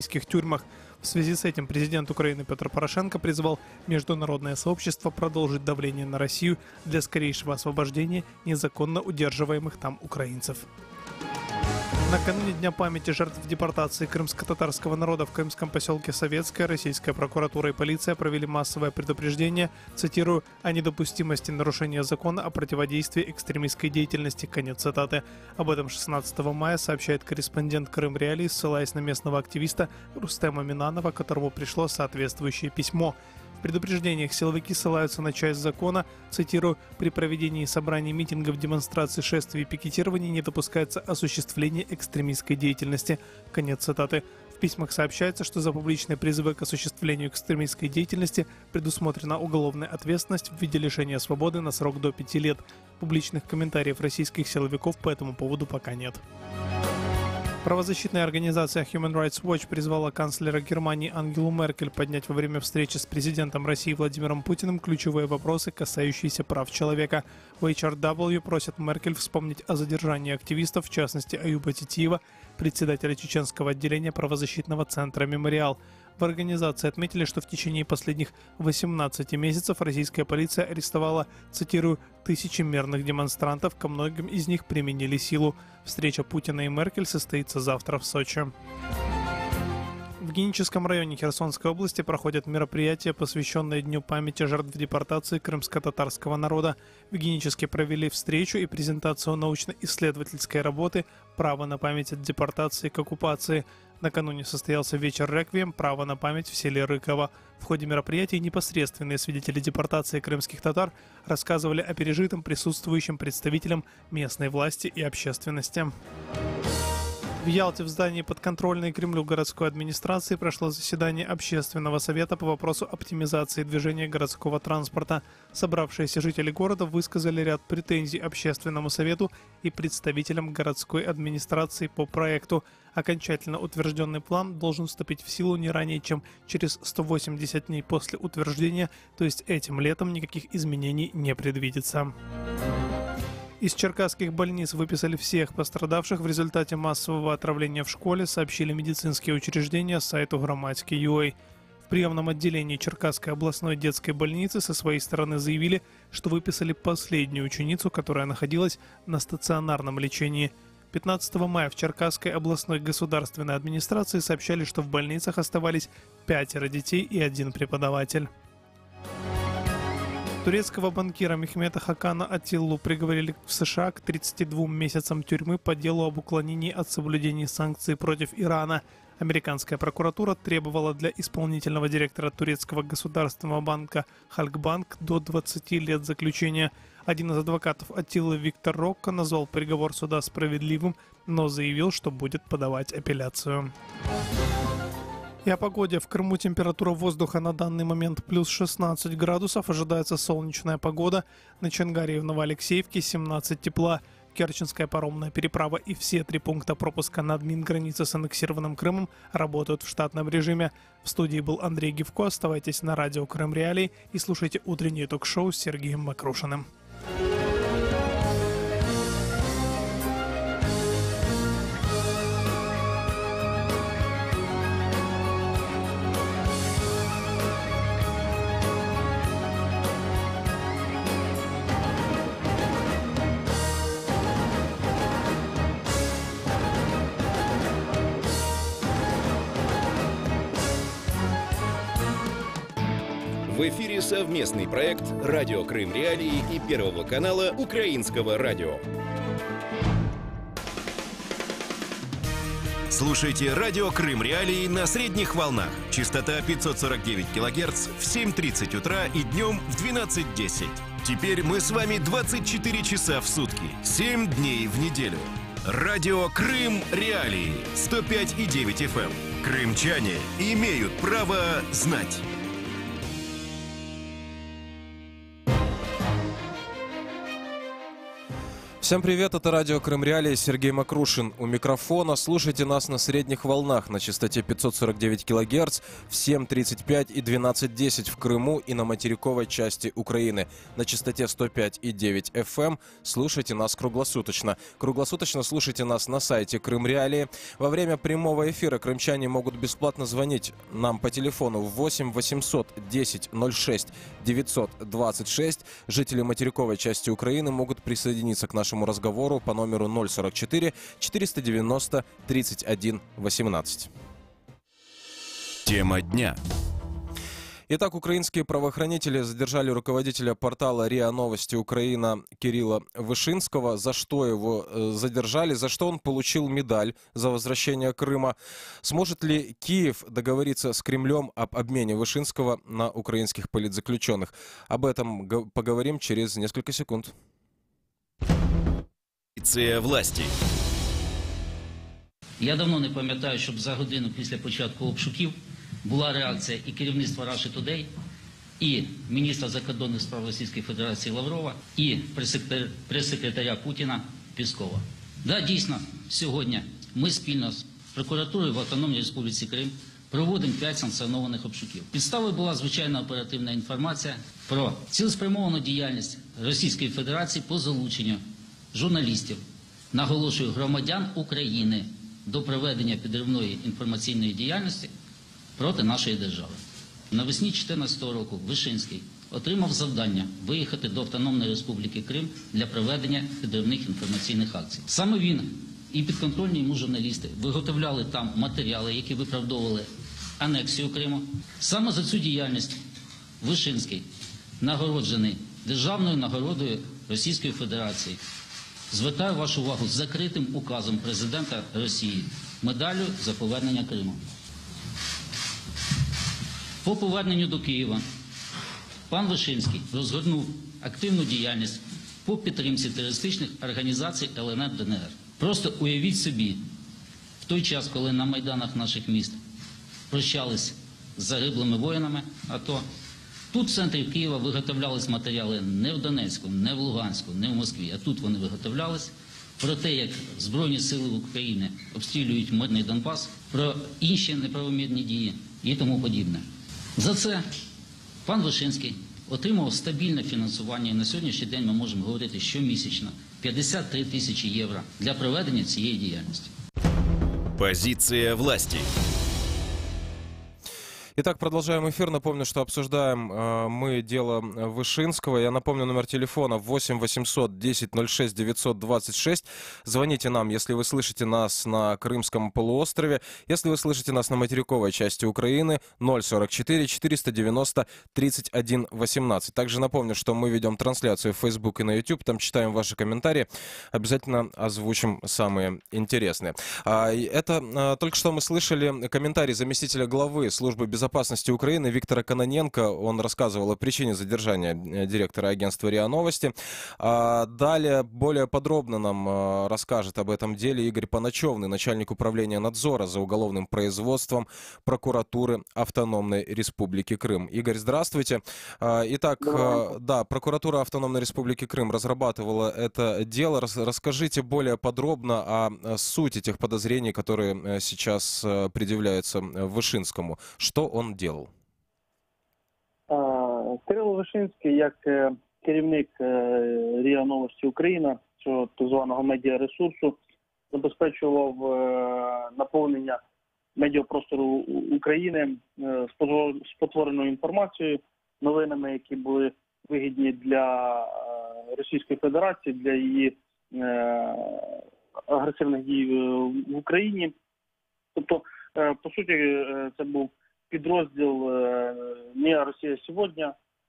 российских тюрьмах. В связи с этим президент Украины Петр Порошенко призвал международное сообщество продолжить давление на Россию для скорейшего освобождения незаконно удерживаемых там украинцев. Накануне Дня памяти жертв депортации крымско-татарского народа в крымском поселке Советское российская прокуратура и полиция провели массовое предупреждение, цитирую, о недопустимости нарушения закона о противодействии экстремистской деятельности. Конец цитаты. Об этом 16 мая сообщает корреспондент Крым Реалии, ссылаясь на местного активиста Рустема Минанова, которому пришло соответствующее письмо. В предупреждениях силовики ссылаются на часть закона, цитирую, «При проведении собраний, митингов, демонстраций, шествий и пикетирований не допускается осуществление экстремистской деятельности». Конец цитаты. В письмах сообщается, что за публичные призывы к осуществлению экстремистской деятельности предусмотрена уголовная ответственность в виде лишения свободы на срок до 5 лет. Публичных комментариев российских силовиков по этому поводу пока нет. Правозащитная организация Human Rights Watch призвала канцлера Германии Ангелу Меркель поднять во время встречи с президентом России Владимиром Путиным ключевые вопросы, касающиеся прав человека. В HRW просят Меркель вспомнить о задержании активистов, в частности Аюба Титиева, председателя чеченского отделения правозащитного центра «Мемориал». В организации отметили, что в течение последних 18 месяцев российская полиция арестовала, цитирую, тысячи мирных демонстрантов, ко многим из них применили силу. Встреча Путина и Меркель состоится завтра в Сочи. В Геническом районе Херсонской области проходят мероприятия, посвященные Дню памяти жертв депортации крымско-татарского народа. В Геническе провели встречу и презентацию научно-исследовательской работы «Право на память от депортации к оккупации». Накануне состоялся вечер реквием «Право на память» в селе Рыково. В ходе мероприятий непосредственные свидетели депортации крымских татар рассказывали о пережитом присутствующим представителям местной власти и общественности. В Ялте в здании подконтрольной Кремлю городской администрации прошло заседание Общественного совета по вопросу оптимизации движения городского транспорта. Собравшиеся жители города высказали ряд претензий Общественному совету и представителям городской администрации по проекту. Окончательно утвержденный план должен вступить в силу не ранее, чем через 180 дней после утверждения, то есть этим летом никаких изменений не предвидится. Из черкасских больниц выписали всех пострадавших в результате массового отравления в школе, сообщили медицинские учреждения сайту Громадский.ua. В приемном отделении Черкасской областной детской больницы со своей стороны заявили, что выписали последнюю ученицу, которая находилась на стационарном лечении. 15 мая в Черкасской областной государственной администрации сообщали, что в больницах оставались 5 детей и 1 преподаватель. Турецкого банкира Мехмета Хакана Атиллу приговорили в США к 32 месяцам тюрьмы по делу об уклонении от соблюдения санкций против Ирана. Американская прокуратура требовала для исполнительного директора турецкого государственного банка Халкбанк до 20 лет заключения. Один из адвокатов Атиллы Виктор Рокко назвал приговор суда справедливым, но заявил, что будет подавать апелляцию. И о погоде. В Крыму температура воздуха на данный момент плюс 16 градусов. Ожидается солнечная погода. На Чангаре и в Новоалексеевке 17 тепла. Керченская паромная переправа и все 3 пункта пропуска на админгранице с аннексированным Крымом работают в штатном режиме. В студии был Андрей Гивко. Оставайтесь на радио Крым Реалии и слушайте утреннее ток-шоу с Сергеем Макрушиным. В эфире совместный проект «Радио Крым Реалии» и Первого канала Украинского радио. Слушайте «Радио Крым Реалии» на средних волнах. Частота 549 кГц в 7:30 утра и днем в 12:10. Теперь мы с вами 24 часа в сутки, 7 дней в неделю. Радио Крым Реалии 105,9 FM. Крымчане имеют право знать. В Всем привет, это радио Крым Реалии, Сергей Макрушин у микрофона. Слушайте нас на средних волнах на частоте 549 кГц в 7:35 и 12:10 в Крыму и на материковой части Украины. На частоте 105,9 FM слушайте нас круглосуточно. Круглосуточно слушайте нас на сайте Крым Реалии. Во время прямого эфира крымчане могут бесплатно звонить нам по телефону 8 800 10 06 926. Жители материковой части Украины могут присоединиться к нашему разговору по номеру 044 490 31 18. Тема дня. Итак, украинские правоохранители задержали руководителя портала РИА Новости Украина Кирилла Вышинского. За что его задержали? За что он получил медаль за возвращение Крыма? Сможет ли Киев договориться с Кремлем об обмене Вышинского на украинских политзаключенных? Об этом поговорим через несколько секунд. Позиция власти. Я давно не пам'ятаю, щоб за годину після початку обшуків була реакція і керівництва Russia Today, і міністра закордонних справ Російської Федерації Лаврова, і прес-секретаря Путіна Пєскова. Да, дійсно, сьогодні ми спільно з прокуратурою в Автономній Республіці Крим проводимо 5 санкціонованих обшуків. Підставою була звичайна оперативна інформація про цілеспрямовану діяльність Російської Федерації по залученню журналістів, наголошую, громадян України до проведення підривної інформаційної діяльності проти нашої держави. Навесні 2014 року Вишинський отримав завдання виїхати до Автономної Республіки Крим для проведення підривних інформаційних акцій. Саме він і підконтрольні йому журналісти виготовляли там матеріали, які виправдовували анексію Криму. Саме за цю діяльність Вишинський нагороджений державною нагородою Російської Федерації. Звертаю вашу увагу з закритим указом президента Росії, медаллю за повернення Криму. По поверненню до Києва пан Вишинський розгорнув активну діяльність по підтримці терористичних організацій ЛНР ДНР. Просто уявіть собі, в той час, коли на майданах наших міст прощались з загиблими воїнами АТО, тут в центрі Києва виготовлялись матеріали не в Донецьку, не в Луганську, не в Москві, а тут вони виготовлялись про те, як Збройні сили України обстрілюють мирний Донбас, про інші неправомірні дії і тому подібне. За це пан Вишинський отримав стабільне фінансування, і на сьогоднішній день ми можемо говорити щомісячно 53 тисячі євро для проведення цієї діяльності. Позиция власти. Итак, продолжаем эфир. Напомню, что обсуждаем мы дело Вышинского. Я напомню номер телефона 8 800 10 06 926. Звоните нам, если вы слышите нас на Крымском полуострове. Если вы слышите нас на материковой части Украины, 044 490 31 18. Также напомню, что мы ведем трансляцию в Facebook и на YouTube. Там читаем ваши комментарии. Обязательно озвучим самые интересные. Это только что мы слышали комментарий заместителя главы службы безопасности Украины Виктора Кононенко. Он рассказывал о причине задержания директора агентства РИА Новости. Далее более подробно нам расскажет об этом деле Игорь Поначевный, начальник управления надзора за уголовным производством прокуратуры Автономной Республики Крым. Игорь, здравствуйте. Итак, да, прокуратура Автономной Республики Крым разрабатывала это дело. Расскажите более подробно о сути тех подозрений, которые сейчас предъявляются Вышинскому. Что он делал? Кирило Вишинський, як керівник РІА Новості Україна, цього так званого медіаресурсу, забезпечував наповнення медіапростору України спотвореною інформацією, новинами, які були вигідні для Російської Федерації, для її агресивних дій в Україні. Тобто, по суті, це був підрозділ МІА «Росія сьогодні»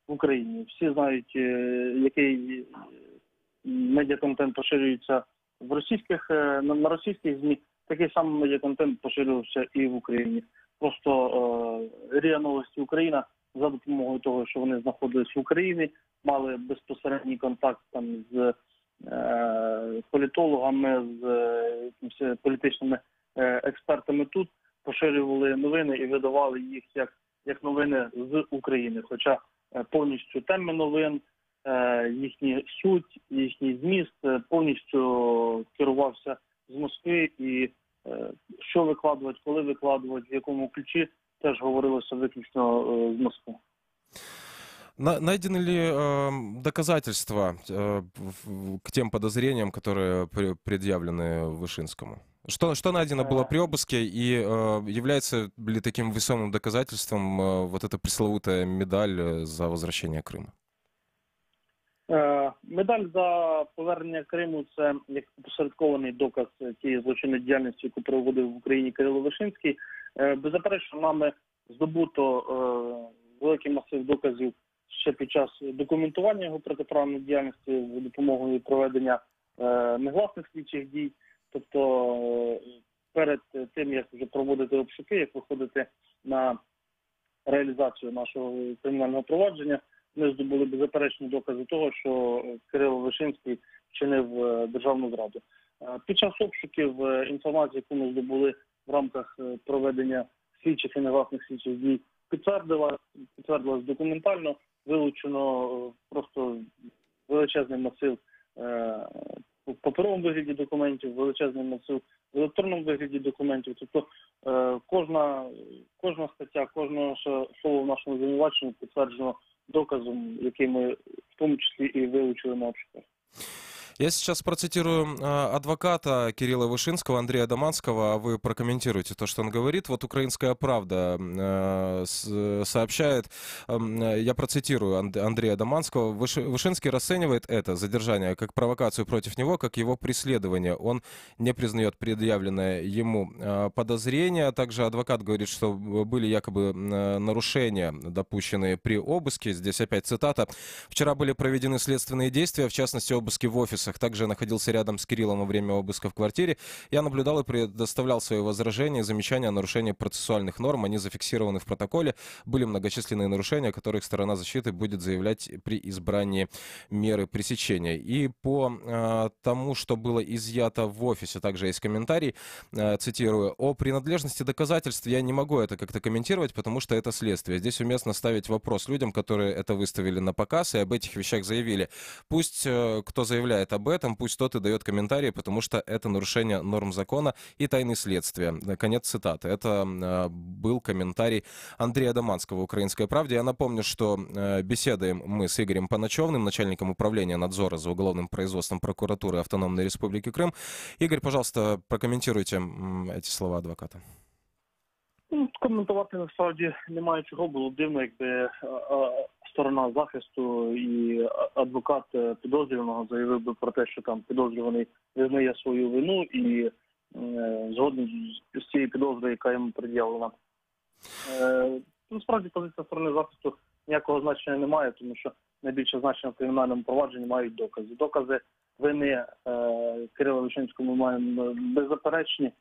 в Україні. Всі знають, який медіаконтент поширюється на російських ЗМІ. Такий самий медіаконтент поширювався і в Україні. Просто РІА Новості Україна за допомогою того, що вони знаходились в Україні, мали безпосередній контакт там з політологами, з політичними експертами тут, поширювали новини і видавали їх як новини з України. Хоча повністю теми новин, їхню суть, їхній зміст повністю керувався з Москви, і що викладувати, коли викладувати, в якому ключі, теж говорилося виключно з Москви. Найдены ли доказательства к тем подозрениям, которые предъявлены Вышинскому? Что найдено было при обыске, и является ли таким весомым доказательством вот эта пресловутая медаль за возвращение Крыма? Медаль за повернення Криму – це як посередкований доказ тієї злочинної діяльності, яку проводив в Україні Кирило Вишинський. Беззаперечно, нами здобуто великий масив доказів ще під час документування його протиправної діяльності за допомогою проведення негласних слідчих дій. Тобто перед тим, як вже проводити обшуки, як виходити на реалізацію нашого кримінального провадження, ми здобули беззаперечні докази того, що Кирило Вишинський вчинив державну зраду. Під час обшуків інформація, яку ми здобули в рамках проведення слідчих і негласних слідчих дій, підтвердилась документально, вилучено просто величезний масив в паперовому вигляді документів, величезний масив в електронному вигляді документів. Тобто кожна стаття, кожне слово в нашому звинуваченні підтверджено доказом, який ми в тому числі і вилучили на обшуках. Я сейчас процитирую адвоката Кирилла Вышинского, Андрея Доманского, а вы прокомментируете то, что он говорит. Вот «Украинская правда» сообщает, я процитирую Андрея Доманского, Вышинский расценивает это задержание как провокацию против него, как его преследование. Он не признает предъявленное ему подозрение. Также адвокат говорит, что были якобы нарушения, допущенные при обыске. Здесь опять цитата. «Вчера были проведены следственные действия, в частности, обыски в офисах. Также находился рядом с Кириллом во время обыска в квартире. Я наблюдал и предоставлял свои возражения и замечания о нарушении процессуальных норм. Они зафиксированы в протоколе. Были многочисленные нарушения, о которых сторона защиты будет заявлять при избрании меры пресечения». И по тому, что было изъято в офисе, также есть комментарий, цитирую: «О принадлежности доказательств я не могу это как-то комментировать, потому что это следствие. Здесь уместно ставить вопрос людям, которые это выставили на показ и об этих вещах заявили. Пусть кто заявляет об этом, пусть тот и дает комментарии, потому что это нарушение норм закона и тайны следствия». Конец цитаты. Это был комментарий Андрея Доманского в «Украинской правде». Я напомню, что беседуем мы с Игорем Паначевным, начальником управления надзора за уголовным производством прокуратуры Автономной Республики Крым. Игорь, пожалуйста, прокомментируйте эти слова адвоката. Коментувати насправді немає чого. Було дивно, якби сторона захисту і адвокат підозрюваного заявив би про те, що там підозрюваний визнає свою вину і згоден з цією підозрою, яка йому пред'явлена. Насправді позиція сторони захисту ніякого значення не має, тому що найбільше значення в кримінальному провадженні мають докази. Докази вини Кирила Вишинського ми маємо беззаперечні.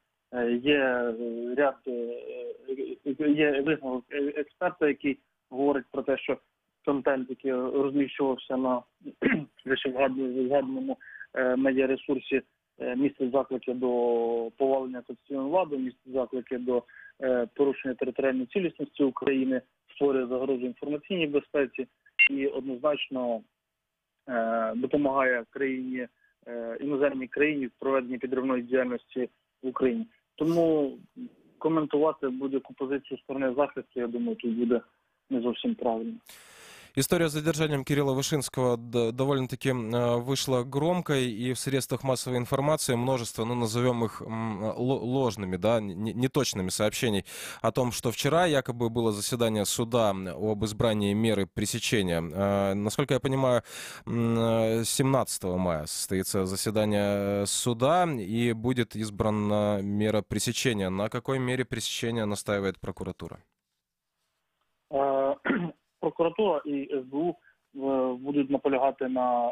Є висновок експерта, який говорить про те, що контент, який розміщувався на вищезгаданому медіаресурсі, містить заклики до повалення конституційної влади, містить заклики до порушення територіальної цілісності України, створює загрозу інформаційній безпеці і однозначно допомагає країні, іноземній країні в проведенні підривної діяльності в Україні. Тому коментувати будь-яку позицію сторони захисту, я думаю, тут буде не зовсім правильно. История с задержанием Кирилла Вышинского довольно-таки вышла громкой, и в средствах массовой информации множество, назовем их ложными, да, неточными сообщений о том, что вчера якобы было заседание суда об избрании меры пресечения. Насколько я понимаю, 17 мая состоится заседание суда, и будет избрана мера пресечения. На какой мере пресечения настаивает прокуратура? Прокуратура і СБУ будуть наполягати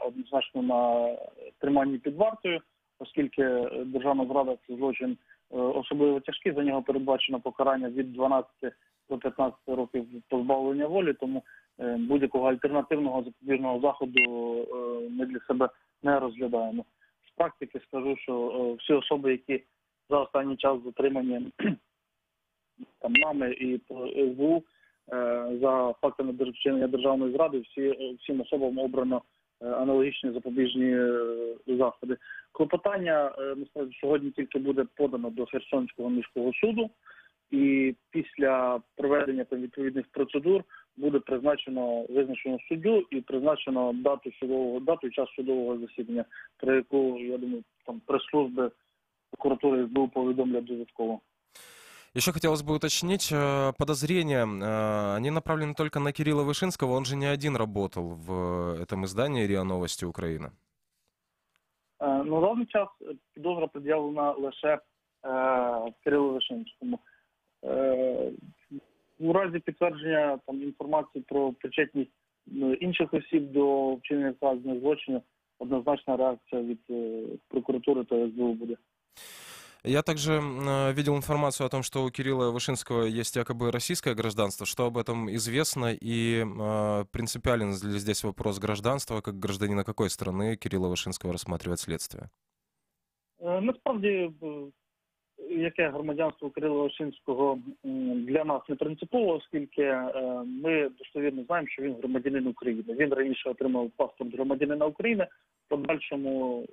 однозначно на триманні під вартою, оскільки державна зрада – це злочин особливо тяжкий, за нього передбачено покарання від 12 до 15 років позбавлення волі, тому будь-якого альтернативного запобіжного заходу ми для себе не розглядаємо. З практики скажу, що всі особи, які за останній час затримані нами і СБУ, за фактами вчинення державної зради, всім особам обрано аналогічні запобіжні заходи. Клопотання насправді сьогодні тільки буде подано до Херсонського міського суду, і після проведення там відповідних процедур буде визначено суддю і призначено дату і час судового засідання, про яку, я думаю, там прес-служби прокуратури СБУ повідомлять додатково. Еще хотелось бы уточнить, подозрения, они направлены только на Кирилла Вышинского, он же не один работал в этом издании РИА Новости Украины. На даний час підозра пред'явлена лише Кирилу Вишинському. У разі підтвердження інформації про причетність інших осіб до вчинення вказаних злочинів, однозначна реакція від прокуратури та СБУ буде. Я также видел информацию о том, что у Кирилла Вышинского есть якобы российское гражданство. Что об этом известно и принципиален ли здесь вопрос гражданства, как гражданина какой страны Кирилла Вышинского рассматривает следствие? Насправді, яке громадянство Кирила Вишинського для нас не принципово, оскільки ми достовірно знаємо, що він громадянин України. Він раніше отримав паспорт громадянина України, в подальшому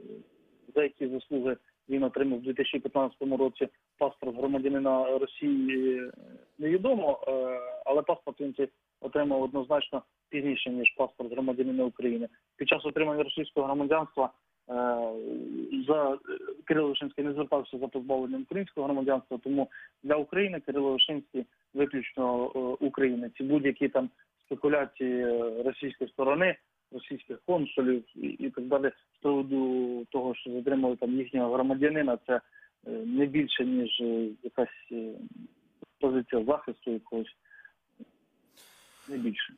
за які заслуги він отримав у 2015 році паспорт громадянина Росії, невідомо, але паспорт він отримав однозначно пізніше, ніж паспорт громадянина України. Під час отримання російського громадянства Кирило Вишинський не звертався за позбавленням українського громадянства, тому для України Кирило Вишинський виключно українець. І будь-які там спекуляції російської сторони, російських консулів і так далі з приводу того, що затримали там їхнього громадянина, це не більше, ніж якась позиція захисту якогось, не більше.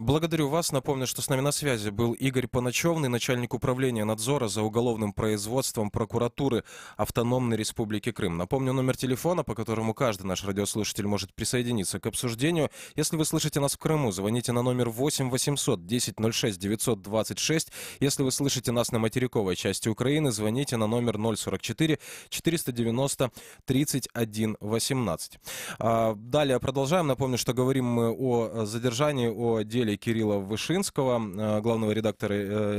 Благодарю вас. Напомню, что с нами на связи был Игорь Поначевный, начальник управления надзора за уголовным производством прокуратуры Автономной Республики Крым. Напомню номер телефона, по которому каждый наш радиослушатель может присоединиться к обсуждению. Если вы слышите нас в Крыму, звоните на номер 8 800 10 06 926. Если вы слышите нас на материковой части Украины, звоните на номер 044 490 31 18. Далее продолжаем. Напомню, что говорим мы о задержании, о деле Кирилла Вышинского, главного редактора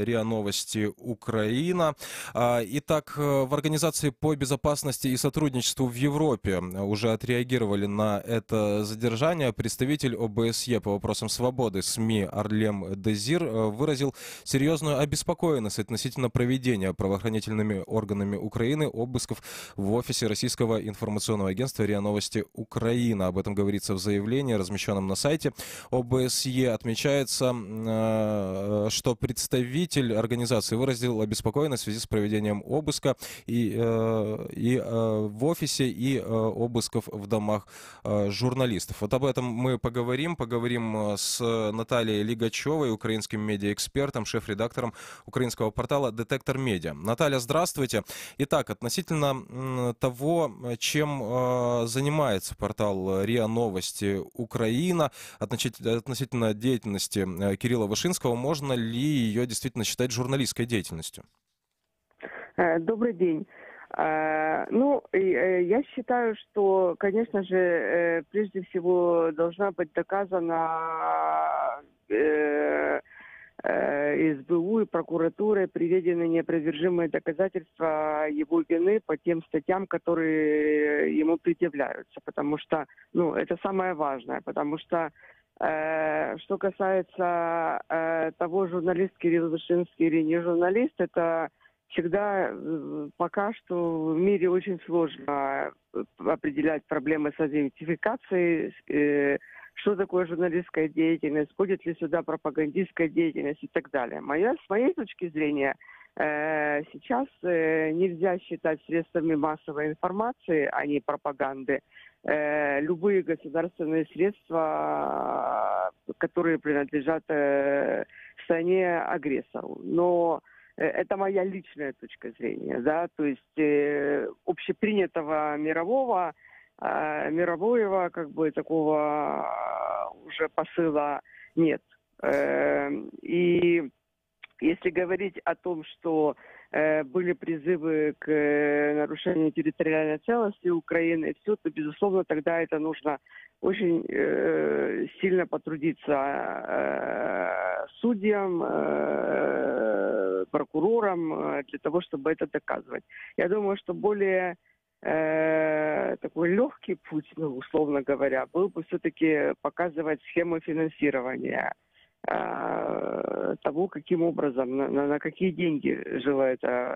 РИА Новости Украина. Итак, в Организации по безопасности и сотрудничеству в Европе уже отреагировали на это задержание. Представитель ОБСЕ по вопросам свободы СМИ Арлем Дезир выразил серьезную обеспокоенность относительно проведения правоохранительными органами Украины обысков в офисе Российского информационного агентства РИА Новости Украина. Об этом говорится в заявлении, размещенном на сайте ОБСЕ. Отмечается, что представитель организации выразил обеспокоенность в связи с проведением обыска и в офисе, и обысков в домах журналистов. Вот об этом мы поговорим с Натальей Лигачевой, украинским медиаэкспертом, шеф-редактором украинского портала «Детектор Медиа». Наталья, здравствуйте. Итак, относительно того, чем занимается портал РИА Новости Украина, относительно деятельности Кирилла Вышинского, можно ли ее действительно считать журналистской деятельностью? Добрый день. Я считаю, что, конечно же, прежде всего должна быть доказана СБУ и прокуратурой приведены неопровержимые доказательства его вины по тем статьям, которые ему предъявляются. Потому что, это самое важное. Потому что что касается того, журналист Кирилл Вышинский или не журналист, это всегда пока что в мире очень сложно определять проблемы с идентификацией, что такое журналистская деятельность, входит ли сюда пропагандистская деятельность и так далее. С моей точки зрения, сейчас нельзя считать средствами массовой информации, а не пропаганды, любые государственные средства, которые принадлежат стране-агрессору. Но это моя личная точка зрения, да, то есть общепринятого мирового такого уже посыла нет. И если говорить о том, что были призывы к нарушению территориальной целостности Украины, то, безусловно, тогда это нужно очень сильно потрудиться судьям, прокурорам для того, чтобы это доказывать. Я думаю, что более такой легкий путь, ну, условно говоря, был бы все-таки показывать схему финансирования того, каким образом, на какие деньги жило это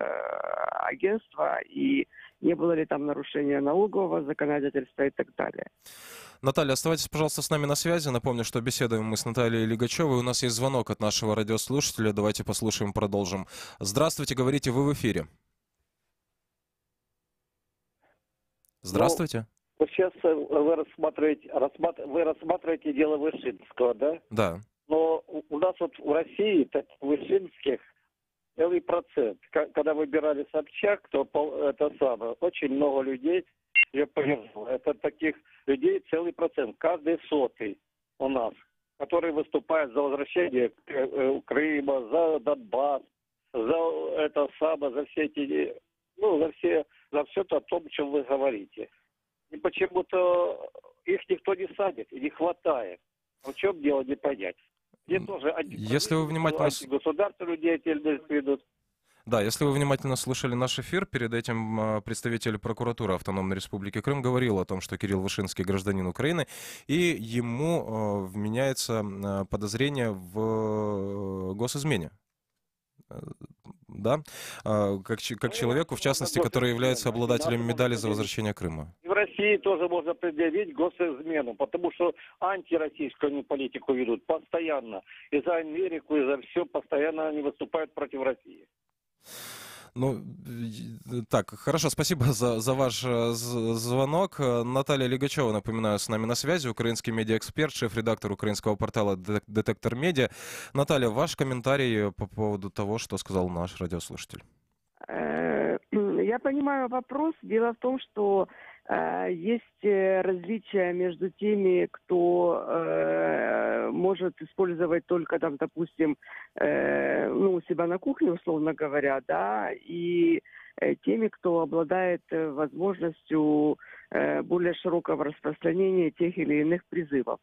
агентство, и не было ли там нарушения налогового законодательства и так далее. Наталья, оставайтесь, пожалуйста, с нами на связи. Напомню, что беседуем мы с Натальей Лигачевой. У нас есть звонок от нашего радиослушателя. Давайте послушаем, продолжим. Здравствуйте, говорите, вы в эфире. Здравствуйте. Ну, вот сейчас вы рассматриваете дело Вышинского, да? Да. Но у нас вот в России таких Вышинских целый процент. Когда выбирали Собчак, то это самое, очень много людей, я понял, это таких людей целый процент. Каждый сотый у нас, который выступает за возвращение Крыма, за Донбасс, за это самое, за все эти, ну, за все то, о том, о чем вы говорите. И почему-то их никто не садит, и не хватает. В чем дело, не понять. Где тоже если вы внимательно... государственную деятельность ведут. Да, если вы внимательно слушали наш эфир, перед этим представитель прокуратуры Автономной Республики Крым говорил о том, что Кирилл Вышинский гражданин Украины, и ему вменяется подозрение в госизмене. Да, как человеку, в частности, который является обладателем медали за возвращение Крыма. И в России тоже можно предъявить госизмену, потому что антироссийскую политику ведут постоянно. И за Америку, и за все постоянно они выступают против России. Ну, так, хорошо, спасибо за ваш звонок. Наталья Лигачева, напоминаю, с нами на связи, украинский медиаэксперт, шеф-редактор украинского портала «Детектор Медиа». Наталья, ваш комментарий по поводу того, что сказал наш радиослушатель. Я понимаю вопрос. Дело в том, что есть различия между теми, кто может использовать только, там, допустим, у себя на кухне, условно говоря, да, и теми, кто обладает возможностью более широкого распространения тех или иных призывов.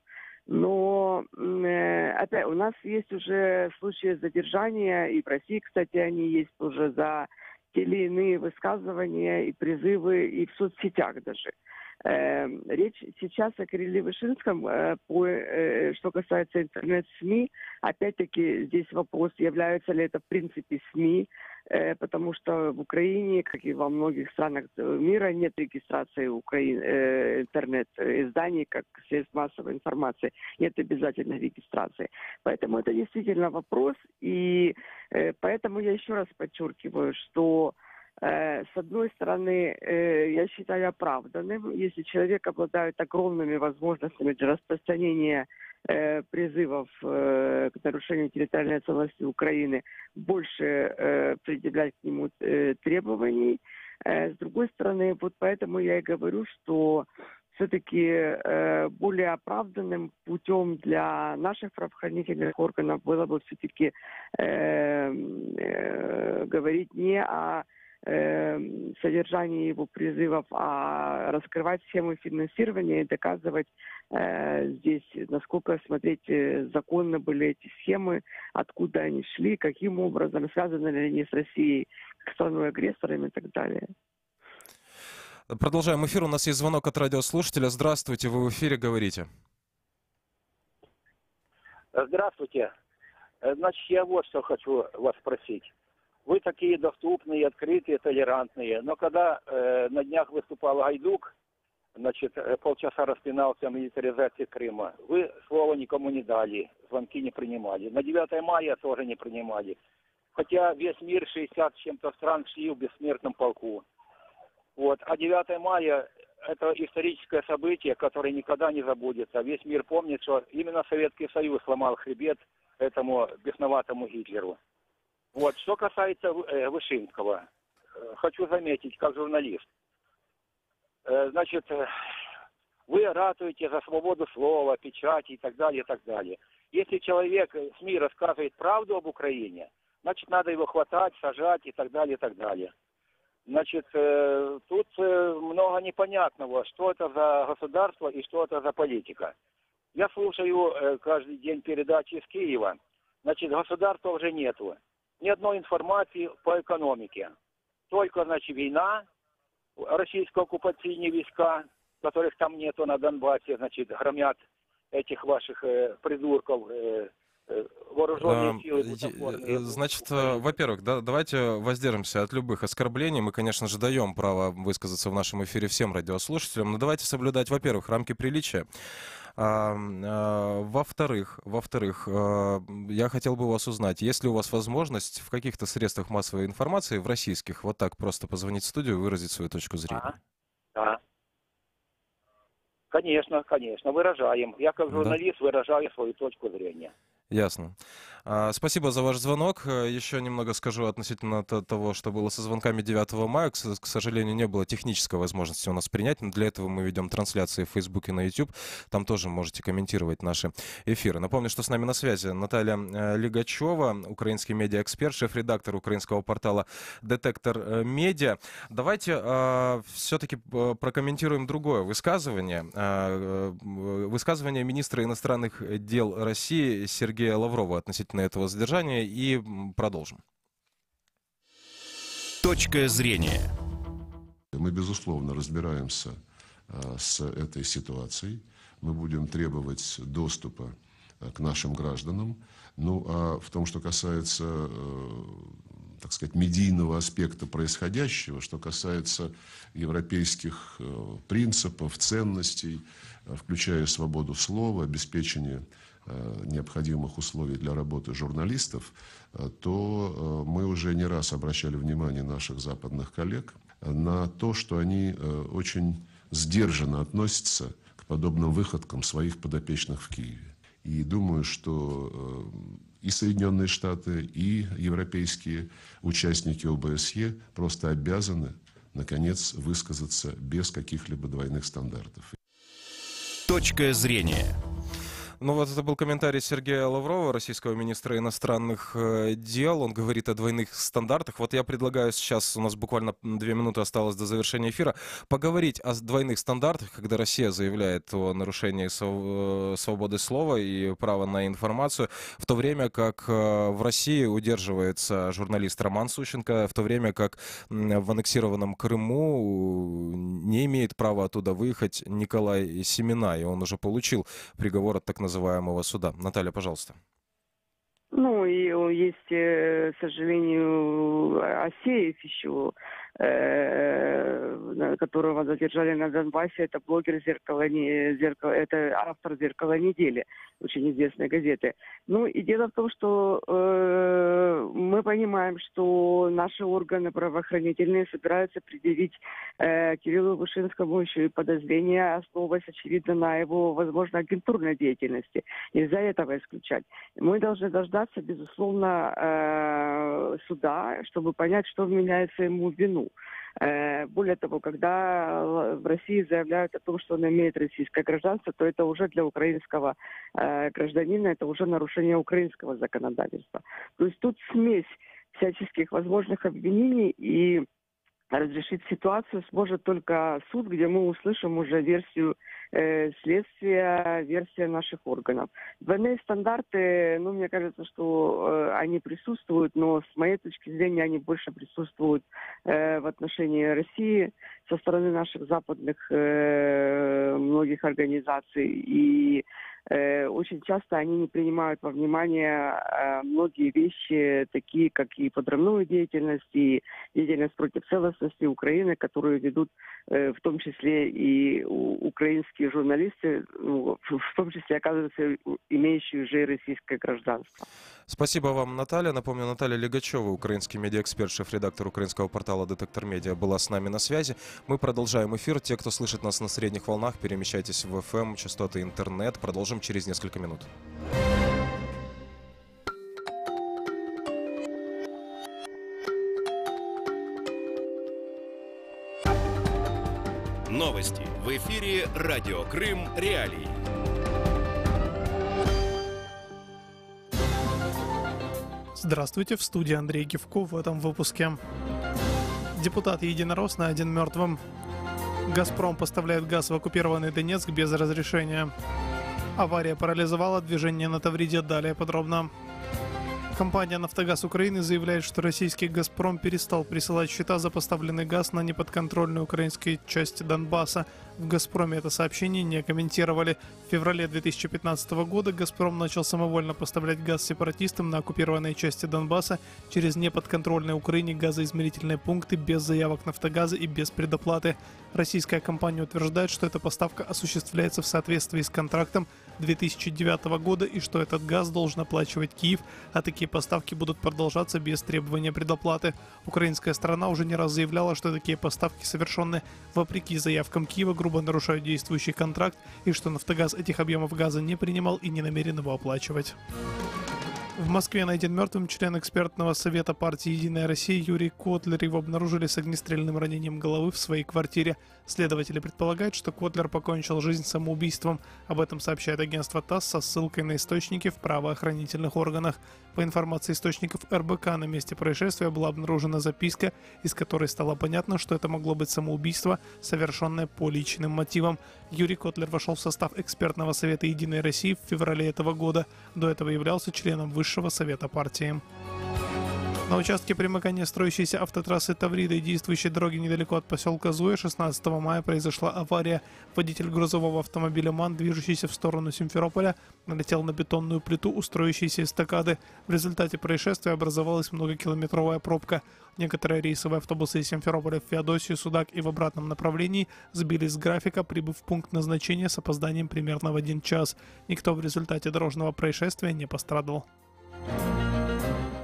Но опять у нас есть уже случаи задержания, и в России, кстати, они есть уже за те или иные высказывания и призывы, и в соцсетях даже. Речь сейчас о Кирилле Вышинском, что касается интернет-СМИ. Опять-таки здесь вопрос, являются ли это в принципе СМИ, потому что в Украине, как и во многих странах мира, нет регистрации интернет-изданий как средств массовой информации. Нет обязательной регистрации. Поэтому это действительно вопрос. И поэтому я еще раз подчеркиваю, что с одной стороны, я считаю оправданным, если человек обладает огромными возможностями для распространения призывов к нарушению территориальной целостности Украины, больше предъявлять к нему требований. С другой стороны, вот поэтому я и говорю, что все-таки более оправданным путем для наших правоохранительных органов было бы все-таки говорить не о содержании его призывов, а раскрывать схему финансирования и доказывать здесь, насколько смотреть, законно были эти схемы, откуда они шли, каким образом, связаны ли они с Россией, как страной-агрессором и так далее. Продолжаем эфир. У нас есть звонок от радиослушателя. Здравствуйте, вы в эфире, говорите. Здравствуйте. Значит, я вот что хочу вас спросить. Вы такие доступные, открытые, толерантные. Но когда на днях выступал Гайдук, значит, полчаса распинался о милитаризации Крыма, вы слова никому не дали, звонки не принимали. На 9 мая тоже не принимали. Хотя весь мир, 60 с чем-то стран, шли в бессмертном полку. Вот. А 9 мая – это историческое событие, которое никогда не забудется. Весь мир помнит, что именно Советский Союз сломал хребет этому бесноватому Гитлеру. Вот. Что касается Вышинского, хочу заметить, как журналист. Значит, вы ратуете за свободу слова, печати и так далее, и так далее. Если человек, СМИ рассказывает правду об Украине, значит, надо его хватать, сажать и так далее, и так далее. Значит, тут много непонятного, что это за государство и что это за политика. Я слушаю каждый день передачи из Киева. Значит, государства уже нету. ни одной информации по экономике. Только, значит, война, российско-оккупационные войска, которых там нету на Донбассе, значит, громят этих ваших придурков, вооруженные силы бутафорные. Значит, во-первых, давайте воздержимся от любых оскорблений. Мы, конечно же, даем право высказаться в нашем эфире всем радиослушателям, но давайте соблюдать, во-первых, рамки приличия. Во-вторых, я хотел бы у вас узнать, есть ли у вас возможность в каких-то средствах массовой информации, в российских, вот так просто позвонить в студию и выразить свою точку зрения? Да. Конечно, выражаем. Я как журналист выражаю свою точку зрения. Ясно. Спасибо за ваш звонок. Еще немного скажу относительно того, что было со звонками 9 мая. К сожалению, не было технической возможности у нас принять, но для этого мы ведем трансляции в Facebook и на YouTube. Там тоже можете комментировать наши эфиры. Напомню, что с нами на связи Наталья Лигачева, украинский медиаэксперт, шеф-редактор украинского портала «Детектор Медиа». Давайте все-таки прокомментируем другое высказывание. Высказывание министра иностранных дел России Сергея Лаврова относительно этого задержания, и продолжим. Точка зрения. Мы, безусловно, разбираемся с этой ситуацией. Мы будем требовать доступа к нашим гражданам. Ну, а в том, что касается, так сказать, медийного аспекта происходящего, что касается европейских принципов, ценностей, включая свободу слова, обеспечение необходимых условий для работы журналистов, то мы уже не раз обращали внимание наших западных коллег на то, что они очень сдержанно относятся к подобным выходкам своих подопечных в Киеве. И думаю, что и Соединенные Штаты, и европейские участники ОБСЕ просто обязаны, наконец, высказаться без каких-либо двойных стандартов. Точка зрения. Ну вот это был комментарий Сергея Лаврова, российского министра иностранных дел. Он говорит о двойных стандартах. Вот я предлагаю сейчас, у нас буквально 2 минуты осталось до завершения эфира, поговорить о двойных стандартах, когда Россия заявляет о нарушении свободы слова и права на информацию, в то время как в России удерживается журналист Роман Сущенко, в то время как в аннексированном Крыму не имеет права оттуда выехать Николай Семена, и он уже получил приговор от так называемого суда. Наталья, пожалуйста. Ну, и есть, к сожалению, Асеев еще, которого задержали на Донбассе. Это блогер это автор «Зеркала недели», очень известной газеты. Ну, и дело в том, что мы понимаем, что наши органы правоохранительные собираются предъявить Кириллу Вышинскому еще и подозрения, основываясь, очевидно, на его, возможно, агентурной деятельности. Нельзя этого исключать. Мы должны дождаться, безусловно, суда, чтобы понять, что вменяется ему в вину. Более того, когда в России заявляют о том, что он имеет российское гражданство, то это уже для украинского гражданина, это уже нарушение украинского законодательства. То есть тут смесь всяческих возможных обвинений, и разрешить ситуацию сможет только суд, где мы услышим уже версию следствия, версия наших органов. Двойные стандарты, ну, мне кажется, что они присутствуют, но с моей точки зрения они больше присутствуют в отношении России со стороны наших западных многих организаций. И очень часто они не принимают во внимание многие вещи, такие как и подрывную деятельность, и деятельность против целостности Украины, которую ведут в том числе и украинские журналисты, ну, в том числе, оказывается, имеющие уже российское гражданство. Спасибо вам, Наталья. Напомню, Наталья Лигачева, украинский медиаэксперт, шеф-редактор украинского портала «Детектор Медиа», была с нами на связи. Мы продолжаем эфир. Те, кто слышит нас на средних волнах, перемещайтесь в FM, частоты интернет. Продолжим через несколько минут. Новости в эфире «Радио Крым. Реалии». Здравствуйте, в студии Андрей Гевков в этом выпуске. Депутат Единорос найден мертвым. «Газпром» поставляет газ в оккупированный Донецк без разрешения. Авария парализовала движение на Тавриде. Далее подробно. Компания «Нафтогаз Украины» заявляет, что российский «Газпром» перестал присылать счета за поставленный газ на неподконтрольную украинской части Донбасса. В «Газпроме» это сообщение не комментировали. В феврале 2015 года «Газпром» начал самовольно поставлять газ сепаратистам на оккупированной части Донбасса через неподконтрольные Украине газоизмерительные пункты без заявок «Нафтогаза» и без предоплаты. Российская компания утверждает, что эта поставка осуществляется в соответствии с контрактом 2009 года и что этот газ должен оплачивать Киев, а такие поставки будут продолжаться без требования предоплаты. Украинская сторона уже не раз заявляла, что такие поставки, совершенные вопреки заявкам Киева, грубо нарушают действующий контракт и что «Нафтогаз» этих объемов газа не принимал и не намерен его оплачивать. В Москве найден мертвым член экспертного совета партии «Единая Россия» Юрий Котлер. Его обнаружили с огнестрельным ранением головы в своей квартире. Следователи предполагают, что Котлер покончил жизнь самоубийством. Об этом сообщает агентство ТАСС со ссылкой на источники в правоохранительных органах. По информации источников РБК, на месте происшествия была обнаружена записка, из которой стало понятно, что это могло быть самоубийство, совершенное по личным мотивам. Юрий Котлер вошел в состав экспертного совета «Единой России» в феврале этого года. До этого являлся членом Высшего совета партии. На участке примыкания строящейся автотрассы Таврида и действующей дороги недалеко от поселка Зуя 16 мая произошла авария. Водитель грузового автомобиля МАН, движущийся в сторону Симферополя, налетел на бетонную плиту у строящейся эстакады. В результате происшествия образовалась многокилометровая пробка. Некоторые рейсовые автобусы из Симферополя в Феодосию, Судак и в обратном направлении сбились с графика, прибыв в пункт назначения с опозданием примерно в 1 час. Никто в результате дорожного происшествия не пострадал.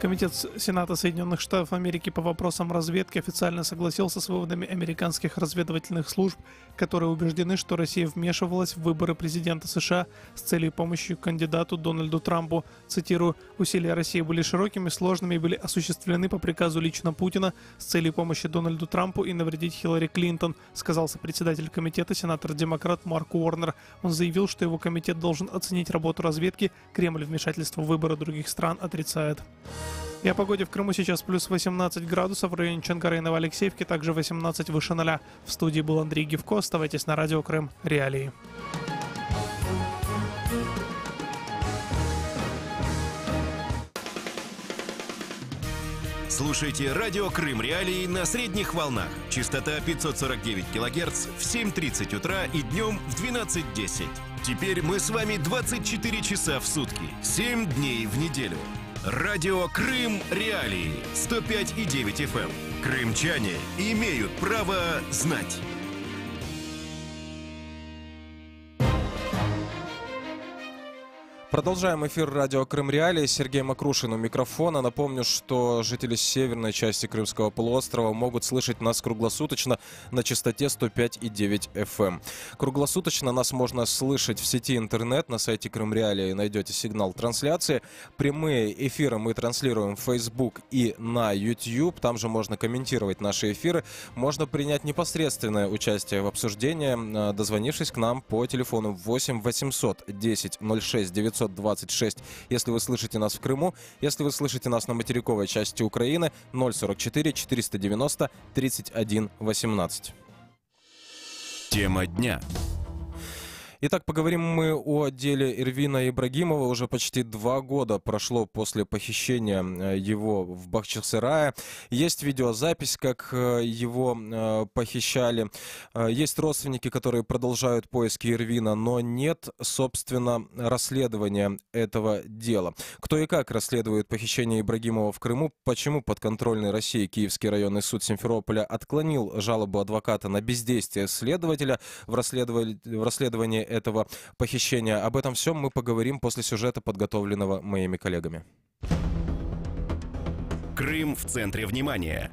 Комитет Сената Соединенных Штатов Америки по вопросам разведки официально согласился с выводами американских разведывательных служб, которые убеждены, что Россия вмешивалась в выборы президента США с целью помощи кандидату Дональду Трампу. Цитирую: «Усилия России были широкими, сложными и были осуществлены по приказу лично Путина с целью помощи Дональду Трампу и навредить Хиллари Клинтон», сказал сопредседатель комитета сенатор-демократ Марк Уорнер. Он заявил, что его комитет должен оценить работу разведки. Кремль вмешательство в выборы других стран отрицает. И о погоде в Крыму сейчас плюс 18 градусов, в районе Чанкары и Новоалексеевки также 18 выше 0. В студии был Андрей Гивко. Оставайтесь на радио Крым. Реалии. Слушайте радио Крым Реалии на средних волнах. Частота 549 кГц в 7:30 утра и днем в 12:10. Теперь мы с вами 24 часа в сутки, 7 дней в неделю. Радио Крым Реалии 105,9 FM. Крымчане имеют право знать. Продолжаем эфир радио Крым Реалии. Сергей Макрушин у микрофона. Напомню, что жители северной части Крымского полуострова могут слышать нас круглосуточно на частоте 105,9 FM. Круглосуточно нас можно слышать в сети интернет. На сайте Крым Реалии найдете сигнал трансляции. Прямые эфиры мы транслируем в Facebook и на YouTube. Там же можно комментировать наши эфиры. Можно принять непосредственное участие в обсуждении, дозвонившись к нам по телефону 8 800 10 06 926, если вы слышите нас в Крыму. Если вы слышите нас на материковой части Украины, 044 490 31 18. Тема дня. Итак, поговорим мы о деле Эрвина Ибрагимова. Уже почти 2 года прошло после похищения его в Бахчисарае. Есть видеозапись, как его похищали. Есть родственники, которые продолжают поиски Эрвина, но нет, собственно, расследования этого дела. Кто и как расследует похищение Ибрагимова в Крыму? Почему подконтрольный России Киевский районный суд Симферополя отклонил жалобу адвоката на бездействие следователя в расследовании этого похищения? Об этом всем мы поговорим после сюжета, подготовленного моими коллегами. Крым в центре внимания.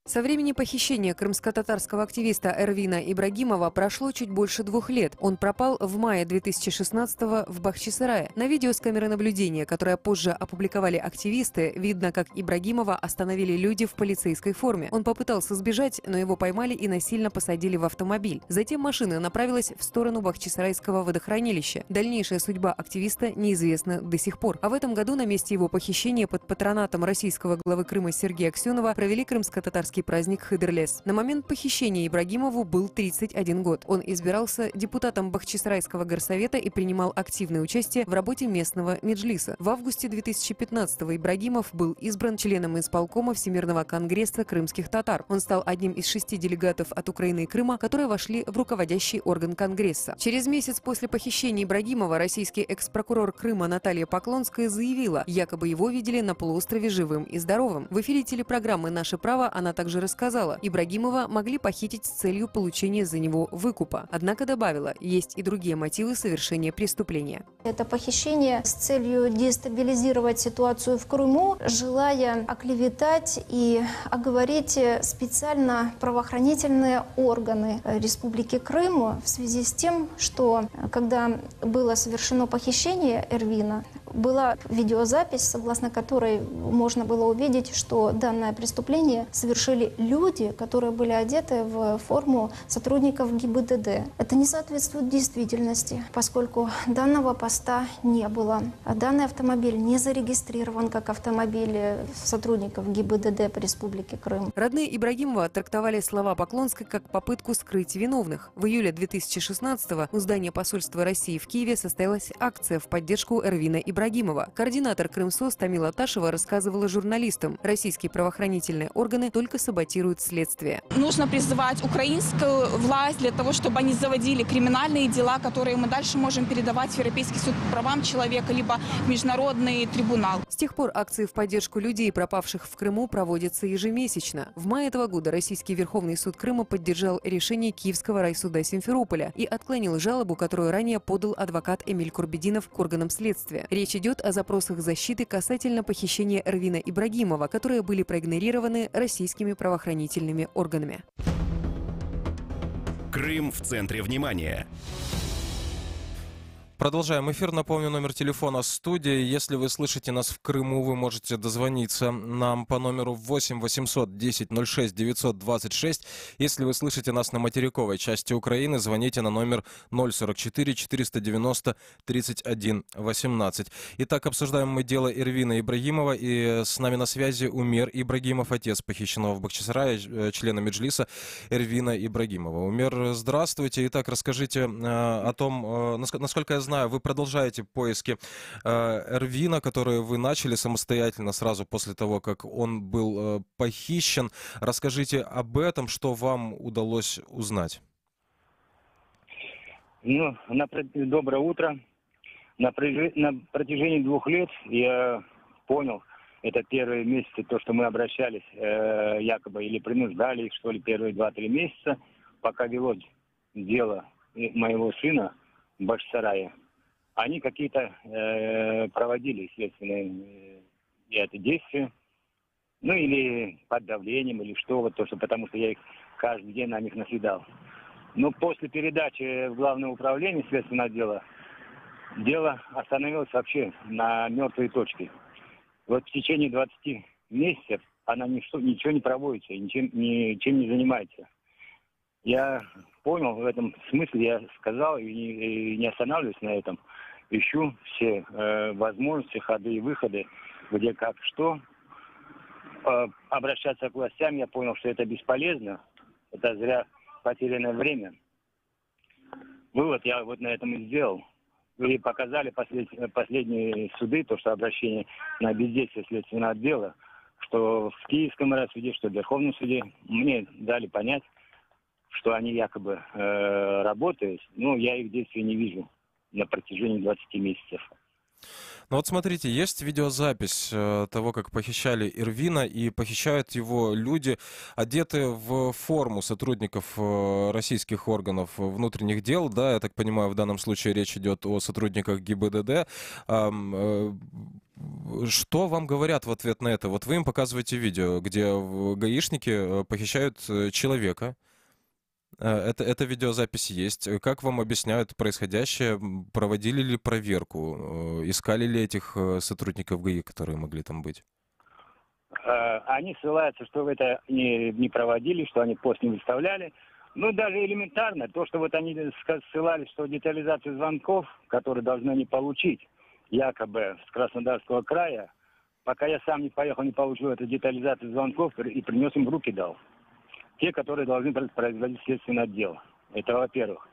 Со времени похищения крымско-татарского активиста Эрвина Ибрагимова прошло чуть больше 2 лет. Он пропал в мае 2016-го в Бахчисарае. На видео с камеры наблюдения, которое позже опубликовали активисты, видно, как Ибрагимова остановили люди в полицейской форме. Он попытался сбежать, но его поймали и насильно посадили в автомобиль. Затем машина направилась в сторону Бахчисарайского водохранилища. Дальнейшая судьба активиста неизвестна до сих пор. А в этом году на месте его похищения под патронатом российского главы Крыма Сергея Аксенова провели крымско-татарские татарский праздник Хыдырлес. На момент похищения Ибрагимову был 31 год. Он избирался депутатом Бахчисарайского горсовета и принимал активное участие в работе местного меджлиса. В августе 2015-го Ибрагимов был избран членом исполкома Всемирного конгресса крымских татар. Он стал одним из 6 делегатов от Украины и Крыма, которые вошли в руководящий орган Конгресса. Через месяц после похищения Ибрагимова российский экс-прокурор Крыма Наталья Поклонская заявила, якобы его видели на полуострове живым и здоровым. В эфире телепрограммы «Наше право» она также рассказала, Ибрагимова могли похитить с целью получения за него выкупа. Однако добавила, есть и другие мотивы совершения преступления. Это похищение с целью дестабилизировать ситуацию в Крыму, желая оклеветать и оговорить специально правоохранительные органы Республики Крым в связи с тем, что когда было совершено похищение Эрвина, была видеозапись, согласно которой можно было увидеть, что данное преступление совершили люди, которые были одеты в форму сотрудников ГИБДД. Это не соответствует действительности, поскольку данного поста не было. А данный автомобиль не зарегистрирован как автомобиль сотрудников ГИБДД по Республике Крым. Родные Ибрагимова трактовали слова Поклонской как попытку скрыть виновных. В июле 2016-го у здания посольства России в Киеве состоялась акция в поддержку Эрвина Ибрагимова. Координатор Крымсос Тамила Ташева рассказывала журналистам, российские правоохранительные органы только саботируют следствие. Нужно призывать украинскую власть для того, чтобы они заводили криминальные дела, которые мы дальше можем передавать в Европейский суд по правам человека, либо в Международный трибунал. С тех пор акции в поддержку людей, пропавших в Крыму, проводятся ежемесячно. В мае этого года Российский Верховный суд Крыма поддержал решение Киевского райсуда Симферополя и отклонил жалобу, которую ранее подал адвокат Эмиль Курбединов к органам следствия. Речь идет о запросах защиты касательно похищения Эрвина Ибрагимова, которые были проигнорированы российскими правоохранительными органами. Крым в центре внимания. Продолжаем эфир. Напомню, номер телефона студии. Если вы слышите нас в Крыму, вы можете дозвониться нам по номеру 8 800 10 06 926. Если вы слышите нас на материковой части Украины, звоните на номер 044 490 31 18. Итак, обсуждаем мы дело Эрвина Ибрагимова. И с нами на связи Умер Ибрагимов, отец похищенного в Бахчисарае члена меджлиса Эрвина Ибрагимова. Умер, здравствуйте. Итак, расскажите о том, насколько я знаю, вы продолжаете поиски Эрвина, которые вы начали самостоятельно сразу после того, как он был похищен. Расскажите об этом, что вам удалось узнать. Доброе утро. На протяжении 2 лет я понял, это первые месяцы, то, что мы обращались якобы или принуждали их, что ли, первые 2-3 месяца, пока велось дело моего сына в Бахчисарае. Они какие-то проводили следственные это действия, или под давлением, или что, потому что я их каждый день на них наседал. Но после передачи в Главное управление следственного отдела дело остановилось вообще на мертвой точке. Вот в течение 20 месяцев она ничего не проводится, ничем не занимается. Я понял в этом смысле, я сказал и не останавливаюсь на этом. Ищу все возможности, ходы и выходы, где как что. Обращаться к властям, я понял, что это бесполезно, это зря потерянное время. Вывод я на этом и сделал. Вы показали последние суды, то, что обращение на бездействие следственного отдела, что в Киевском райсуде, что в Верховном суде, мне дали понять, что они якобы работают, но я их действий не вижу на протяжении 20 месяцев. Ну вот смотрите, есть видеозапись того, как похищали Эрвина, и похищают его люди, одетые в форму сотрудников российских органов внутренних дел, да, я так понимаю, в данном случае речь идет о сотрудниках ГИБДД. Что вам говорят в ответ на это? Вот вы им показываете видео, где гаишники похищают человека. Эта видеозапись есть. Как вам объясняют происходящее? Проводили ли проверку? Искали ли этих сотрудников ГАИ, которые могли там быть? Они ссылаются, что вы это не проводили, что они пост не выставляли. Ну, даже элементарно, то, что вот они ссылались, что детализацию звонков, которые должны они получить, якобы с Краснодарского края, пока я сам не поехал, не получил эту детализацию звонков и принес им в руки дал. Те, которые должны производить следственный отдел. Это во-первых.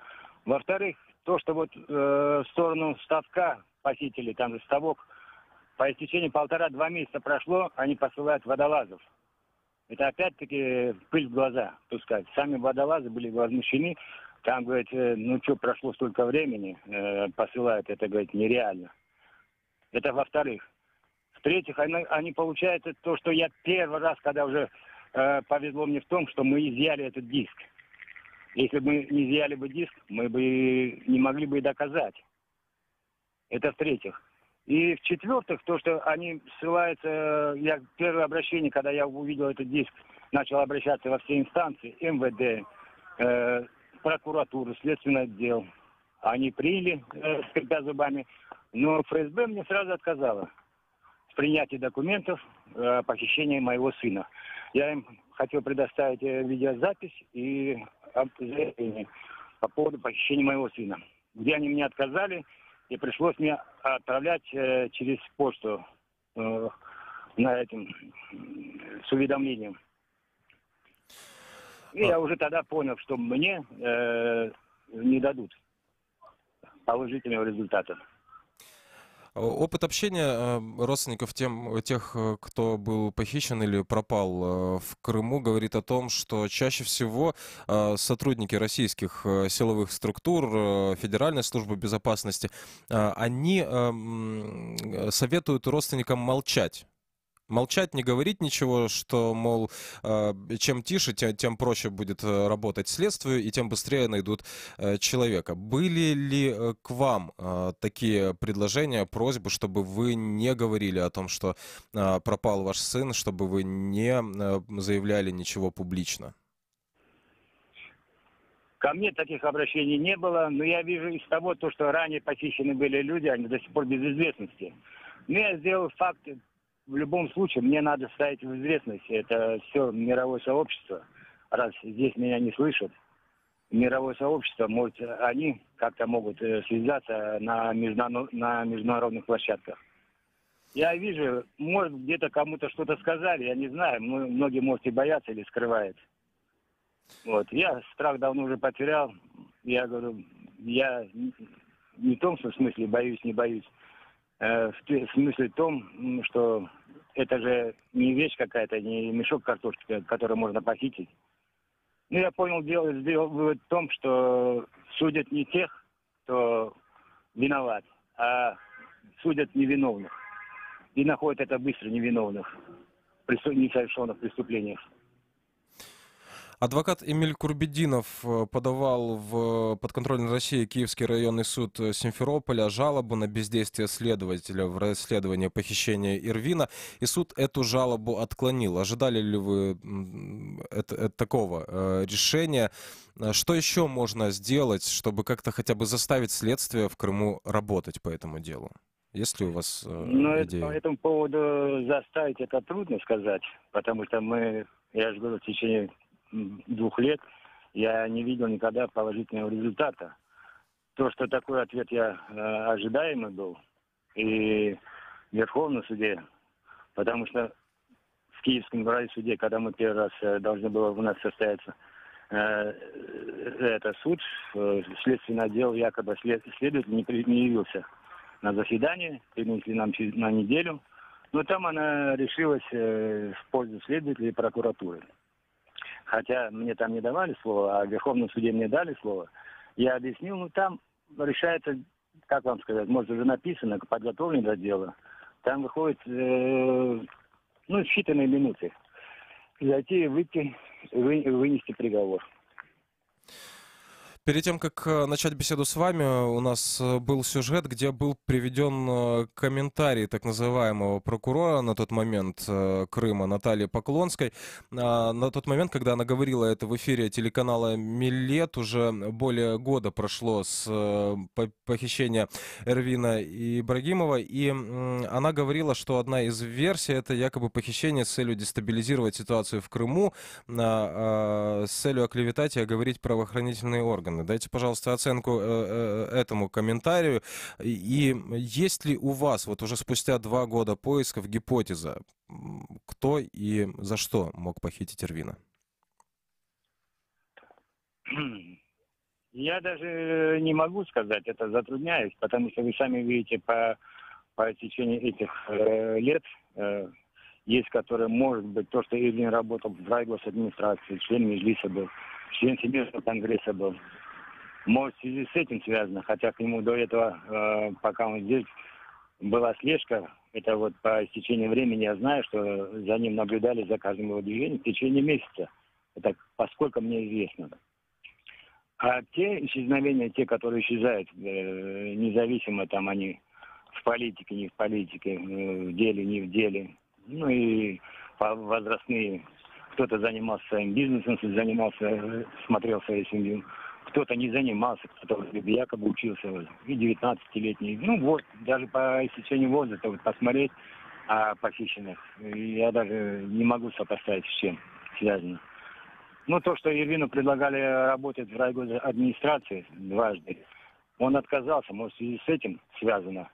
Во-вторых, то, что вот в сторону ставка похитили, там же ставок, по истечении 1,5-2 месяца прошло, они посылают водолазов. Это опять-таки пыль в глаза пускать. Сами водолазы были возмущены. Там, говорит, ну что, прошло столько времени, посылают, это, говорит, нереально. Это во-вторых. В-третьих, они получают то, что я первый раз, когда уже повезло мне в том, что мы изъяли этот диск. Если бы мы не изъяли бы диск, мы бы не могли бы и доказать. Это в-третьих. И в-четвертых, то, что они ссылаются, я первое обращение, когда я увидел этот диск, начал обращаться во все инстанции, МВД, прокуратуру, следственный отдел. Они приняли, скрипя зубами, но ФСБ мне сразу отказало в принятии документов о похищении моего сына. Я им хотел предоставить видеозапись и заявление по поводу похищения моего сына, где они мне отказали, и пришлось мне отправлять через почту на этим с уведомлением. И я уже тогда понял, что мне не дадут положительного результата. Опыт общения родственников тех, кто был похищен или пропал в Крыму, говорит о том, что чаще всего сотрудники российских силовых структур, Федеральной службы безопасности, они советуют родственникам молчать. Молчать, не говорить ничего, что, мол, чем тише, тем проще будет работать следствию, и тем быстрее найдут человека. Были ли к вам такие предложения, просьбы, чтобы вы не говорили о том, что пропал ваш сын, чтобы вы не заявляли ничего публично? Ко мне таких обращений не было, но я вижу из того, что ранее похищены были люди, они до сих пор без известности. Но я сделал факт. В любом случае, мне надо ставить в известность. Это все мировое сообщество. Раз здесь меня не слышат, мировое сообщество, может, они как-то могут связаться на международных площадках. Я вижу, может, где-то кому-то что-то сказали, я не знаю. Многие, может, и боятся или скрывают. Вот. Я страх давно уже потерял. Я говорю, я не в том смысле боюсь, не боюсь. В смысле том, что это же не вещь какая-то, не мешок картошки, который можно похитить. Ну, я понял, сделал вывод в том, что судят не тех, кто виноват, а судят невиновных. И находят это быстро невиновных, несовершенных преступлениях. Адвокат Эмиль Курбединов подавал в подконтрольной России Киевский районный суд Симферополя жалобу на бездействие следователя в расследовании похищения Эрвина, и суд эту жалобу отклонил. Ожидали ли вы такого решения? Что еще можно сделать, чтобы как-то хотя бы заставить следствие в Крыму работать по этому делу? Есть ли у вас идеи? По этому поводу заставить это трудно сказать, потому что я же говорю, в течение 2 лет я не видел никогда положительного результата. То, что такой ответ я ожидаемый был и в Верховном суде, потому что в Киевском райсуде, когда мы первый раз должны было у нас состояться это суд, следственный отдел якобы следователь не явился на заседание, перенесли нам на неделю, но там она решилась в пользу следователя и прокуратуры. Хотя мне там не давали слова, а в Верховном суде мне дали слово. Я объяснил, там решается, как вам сказать, может, уже написано, подготовлено до дела. Там выходит, считанные минуты. Зайти, выйти, вынести приговор. Перед тем, как начать беседу с вами, у нас был сюжет, где был приведен комментарий так называемого прокурора на тот момент Крыма Натальи Поклонской. На тот момент, когда она говорила это в эфире телеканала «Милет», уже более года прошло с похищения Эрвина Ибрагимова, и она говорила, что одна из версий — это якобы похищение с целью дестабилизировать ситуацию в Крыму, с целью оклеветать и оговорить правоохранительные органы. стороны. Дайте, пожалуйста, оценку этому комментарию. И есть ли у вас, вот уже спустя 2 года поисков, гипотеза, кто и за что мог похитить Эрвина? Я даже не могу сказать, это затрудняюсь, потому что вы сами видите по течению этих лет, есть, которые, может быть, то, что Эрвин работал в райгосадминистрации, член Меджлиса был, член Всемирного конгресса был. Может, в связи с этим связано, хотя к нему до этого, пока он здесь, была слежка. Это вот по истечению времени я знаю, что за ним наблюдали, за каждым его движением в течение месяца. Это поскольку мне известно. А те исчезновения, те, которые исчезают, независимо там они в политике, не в политике, в деле, не в деле, ну и возрастные, кто-то занимался своим бизнесом, занимался, смотрел свою семью, кто-то не занимался, кто-то якобы учился, и 19-летний. Ну вот, даже по истечению возраста, вот посмотреть о похищенных, я даже не могу сопоставить, с чем связано. Ну, то, что Эрвину предлагали работать в райгосадминистрации дважды, он отказался, может, в связи с этим связано.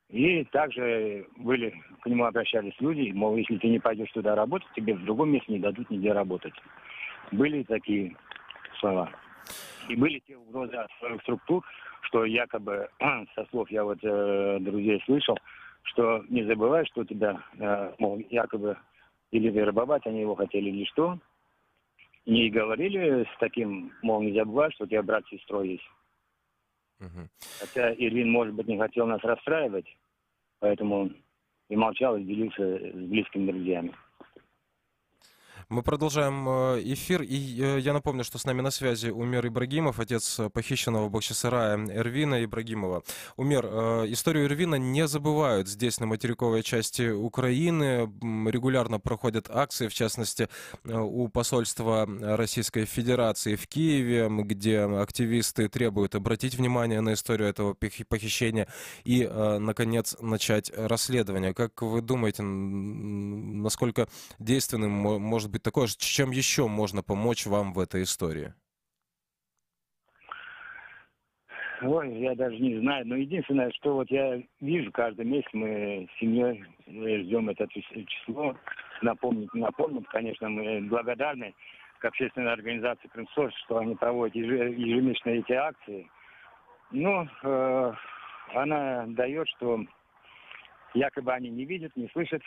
И также к нему обращались люди, мол, если ты не пойдешь туда работать, тебе в другом месте не дадут нигде работать. Были такие слова. И были те угрозы от своих структур, что якобы, со слов я вот друзей слышал, что не забывай, что тебя, мол, якобы или вербовать они его хотели, или что. Не говорили с таким, мол, не забывай, что у тебя брат с сестрой есть. Хотя Эрвин, может быть, не хотел нас расстраивать, поэтому и молчал, и делился с близкими друзьями. Мы продолжаем эфир, и я напомню, что с нами на связи Умер Ибрагимов, отец похищенного в Бахчисарае Эрвина Ибрагимова. Умер, историю Эрвина не забывают здесь, на материковой части Украины. Регулярно проходят акции, в частности, у посольства Российской Федерации в Киеве, где активисты требуют обратить внимание на историю этого похищения и, наконец, начать расследование. Как вы думаете, насколько действенным может быть такое, чем еще можно помочь вам в этой истории? Ой, я даже не знаю. Но единственное, что вот я вижу, каждый месяц мы с семьей ждем это число. Напомнить, конечно, мы благодарны к общественной организации «Крымсоц», что они проводят ежемесячно эти акции. Но она дает, что якобы они не видят, не слышат,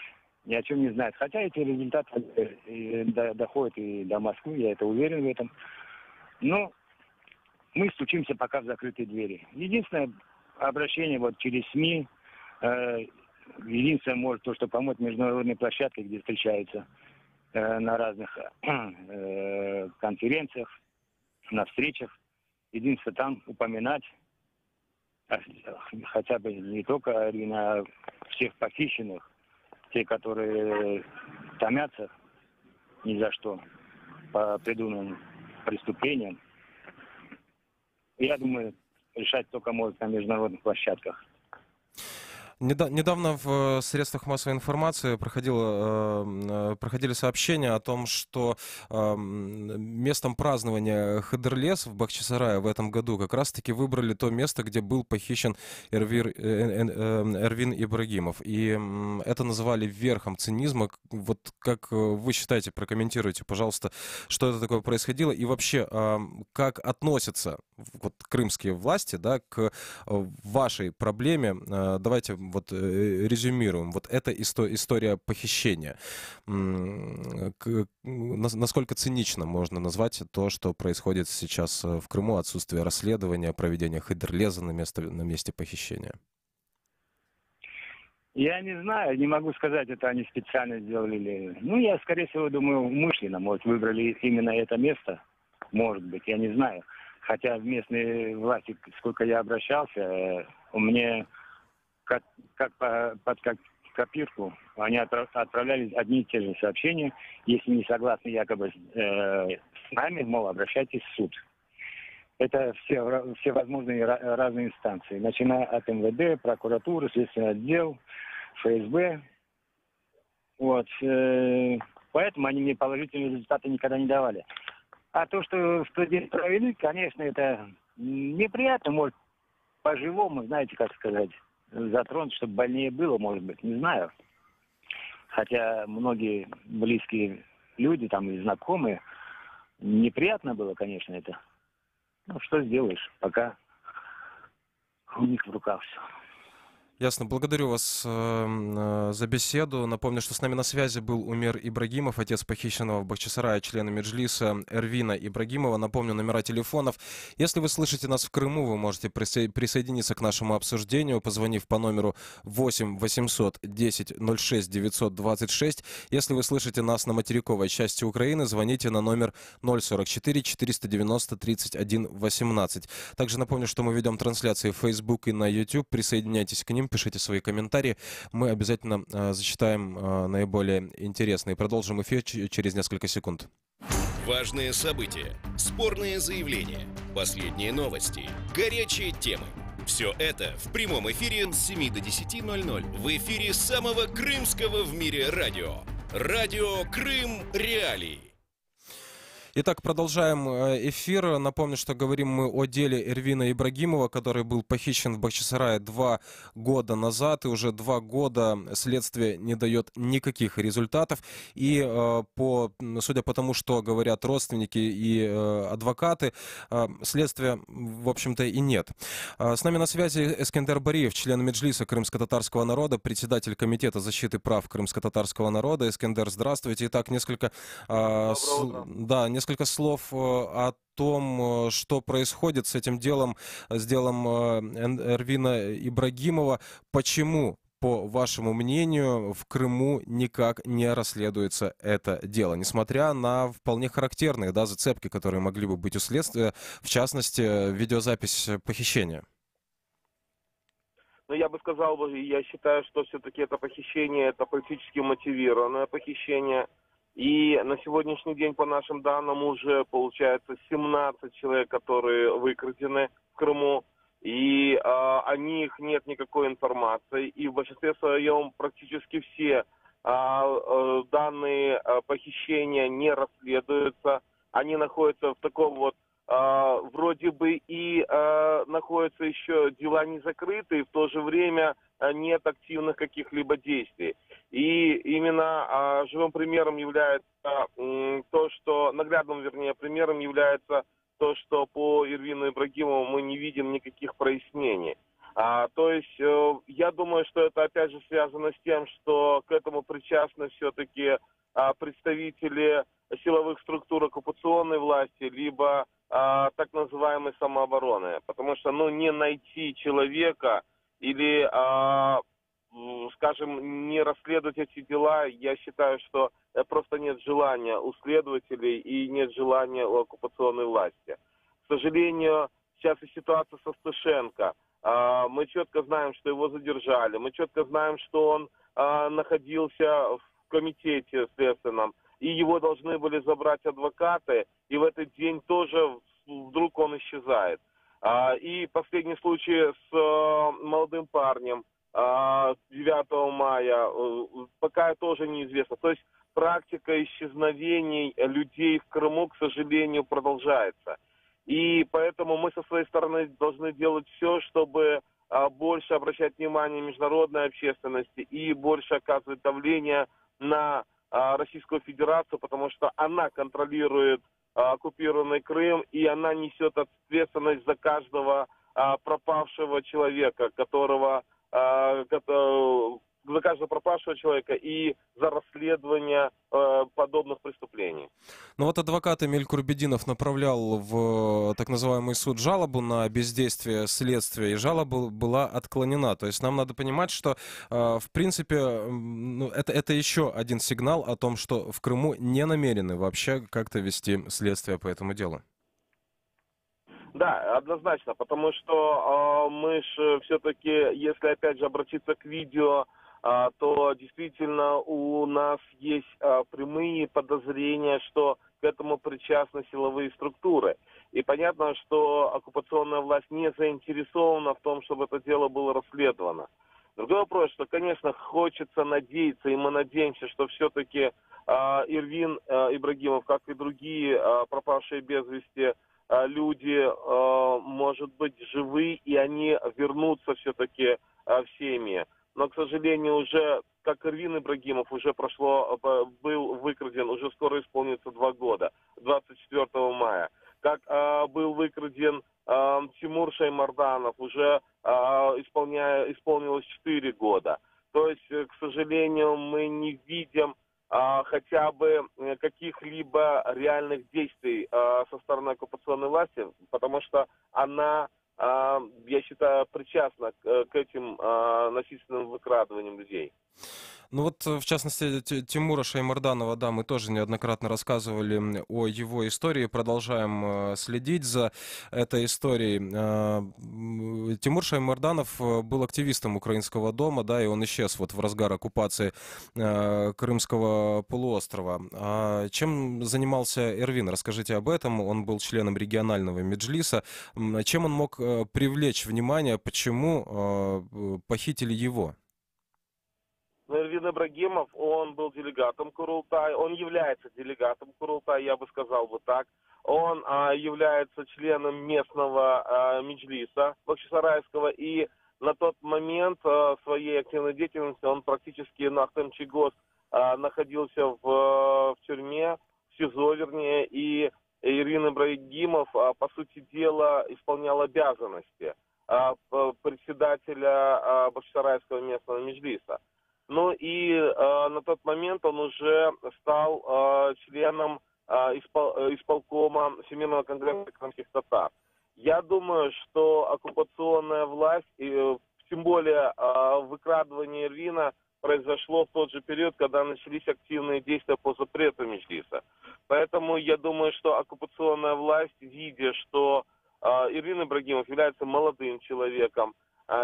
ни о чем не знают. Хотя эти результаты доходят и до Москвы, я это уверен в этом. Но мы стучимся пока в закрытые двери. Единственное обращение вот через СМИ, единственное может то, что помочь международной площадке, где встречаются на разных конференциях, на встречах. Единственное там упоминать хотя бы не только Эрвина, а всех похищенных, те, которые томятся ни за что по придуманным преступлениям. Я думаю, решать только может на международных площадках. Недавно в средствах массовой информации проходили сообщения о том, что местом празднования Хыдырлес в Бахчисарае в этом году как раз-таки выбрали то место, где был похищен Эрвин Ибрагимов. И это называли верхом цинизма. Вот как вы считаете, прокомментируйте, пожалуйста, что это такое происходило и вообще, как относятся вот крымские власти, да, к вашей проблеме. Давайте вот резюмируем. Вот эта история похищения. Насколько цинично можно назвать то, что происходит сейчас в Крыму, отсутствие расследования, проведения Хыдырлеза на месте похищения? Я не знаю, не могу сказать, это они специально сделали или... Ну, я, скорее всего, думаю, умышленно, может, выбрали именно это место. Может быть, я не знаю. Хотя в местные власти, сколько я обращался, у меня как под копирку они отправляли одни и те же сообщения. Если не согласны якобы с нами, мол, обращайтесь в суд. Это все возможные разные инстанции, начиная от МВД, прокуратуры, следственный отдел, ФСБ. Вот. Поэтому они мне положительные результаты никогда не давали. А то, что студент провели, конечно, это неприятно, может, по-живому, знаете, как сказать, затронуть, чтобы больнее было, может быть, не знаю. Хотя многие близкие люди, там, и знакомые, неприятно было, конечно, это. Ну, что сделаешь, пока у них в руках все. Ясно. Благодарю вас за беседу. Напомню, что с нами на связи был Умер Ибрагимов, отец похищенного в Бахчисарае члена Меджлиса Эрвина Ибрагимова. Напомню, номера телефонов. Если вы слышите нас в Крыму, вы можете присоединиться к нашему обсуждению, позвонив по номеру 8 800 10 06 926. Если вы слышите нас на материковой части Украины, звоните на номер 044 490 31 18. Также напомню, что мы ведем трансляции в Facebook и на YouTube. Присоединяйтесь к ним, пишите свои комментарии. Мы обязательно зачитаем наиболее интересные. Продолжим эфир через несколько секунд. Важные события, спорные заявления, последние новости, горячие темы. Все это в прямом эфире с 7 до 10:00 в эфире самого крымского в мире радио. Радио Крым Реалии. Итак, продолжаем эфир. Напомню, что говорим мы о деле Эрвина Ибрагимова, который был похищен в Бахчисарае 2 года назад. И уже 2 года следствие не дает никаких результатов. И судя по тому, что говорят родственники и адвокаты, следствия, в общем-то, и нет. С нами на связи Эскендер Бариев, член Меджлиса крымско-татарского народа, председатель Комитета защиты прав крымско-татарского народа. Эскендер, здравствуйте. Итак, несколько слов о том, что происходит с этим делом, с делом Эрвина Ибрагимова. Почему, по вашему мнению, в Крыму никак не расследуется это дело, несмотря на вполне характерные зацепки, которые могли бы быть у следствия, в частности, видеозапись похищения? Ну, я бы сказал, я считаю, что все-таки это похищение, это политически мотивированное похищение. И на сегодняшний день, по нашим данным, уже получается 17 человек, которые выкрадены в Крыму. И о них нет никакой информации. И в большинстве своем практически все данные похищения не расследуются. Они находятся в таком вот, вроде бы и находятся еще дела не закрыты, и в то же время нет активных каких-либо действий. И именно живым примером является наглядным примером является то, что по Эрвину Ибрагимову мы не видим никаких прояснений. То есть я думаю, что это опять же связано с тем, что к этому причастны все-таки представители силовых структур оккупационной власти, либо так называемой самообороны. Потому что не найти человека или, скажем, не расследовать эти дела, я считаю, что просто нет желания у следователей и нет желания у оккупационной власти. К сожалению, сейчас и ситуация со Стышенко. Мы четко знаем, что его задержали. Мы четко знаем, что он находился в комитете следственном. И его должны были забрать адвокаты. И в этот день тоже вдруг он исчезает. И последний случай с молодым парнем 9 мая, пока тоже неизвестно. То есть практика исчезновений людей в Крыму, к сожалению, продолжается. И поэтому мы со своей стороны должны делать все, чтобы больше обращать внимание международной общественности и больше оказывать давление на Российскую Федерацию, потому что она контролирует оккупированный Крым, и она несет ответственность за каждого пропавшего человека, за каждого пропавшего человека и за расследование подобных преступлений. Ну вот адвокат Эмиль Курбединов направлял в так называемый суд жалобу на бездействие следствия, и жалоба была отклонена. То есть нам надо понимать, что в принципе это еще один сигнал о том, что в Крыму не намерены вообще как-то вести следствие по этому делу. Да, однозначно, потому что мы же все-таки, если опять же обратиться к видео, то действительно у нас есть прямые подозрения, что к этому причастны силовые структуры. И понятно, что оккупационная власть не заинтересована в том, чтобы это дело было расследовано. Другой вопрос, что, конечно, хочется надеяться, и мы надеемся, что все-таки Эрвин Ибрагимов, как и другие пропавшие без вести люди, может быть, живы, и они вернутся все-таки в семьи. Но, к сожалению, уже, как Эрвин Ибрагимов, уже был выкраден, уже скоро исполнится 2 года, 24 мая. Как был выкраден Тимур Шаймарданов, уже исполнилось 4 года. То есть, к сожалению, мы не видим хотя бы каких-либо реальных действий со стороны оккупационной власти, потому что она, я считаю, причастна к этим насильственным выкрадываниям людей. Ну вот, в частности, Тимура Шаймарданова, да, мы тоже неоднократно рассказывали о его истории, продолжаем следить за этой историей. Тимур Шаймарданов был активистом Украинского дома, да, и он исчез вот в разгар оккупации Крымского полуострова. Чем занимался Эрвин? Расскажите об этом. Он был членом регионального меджлиса. Чем он мог привлечь внимание? Почему похитили его? Эрвин Ибрагимов, он был делегатом Курултая, он является делегатом Курултая, я бы сказал вот так. Он является членом местного меджлиса бахчисарайского, и на тот момент своей активной деятельности он практически на Ахтем-Чийгоз находился в тюрьме, в СИЗО, вернее, и Эрвин Ибрагимов, по сути дела, исполнял обязанности председателя бахчисарайского местного меджлиса. Ну и на тот момент он уже стал членом исполкома Всемирного конгресса крымских татар. Я думаю, что оккупационная власть, и тем более выкрадывание Эрвина, произошло в тот же период, когда начались активные действия по запрету меджлиса. Поэтому я думаю, что оккупационная власть, видя, что Эрвин Ибрагимов является молодым человеком,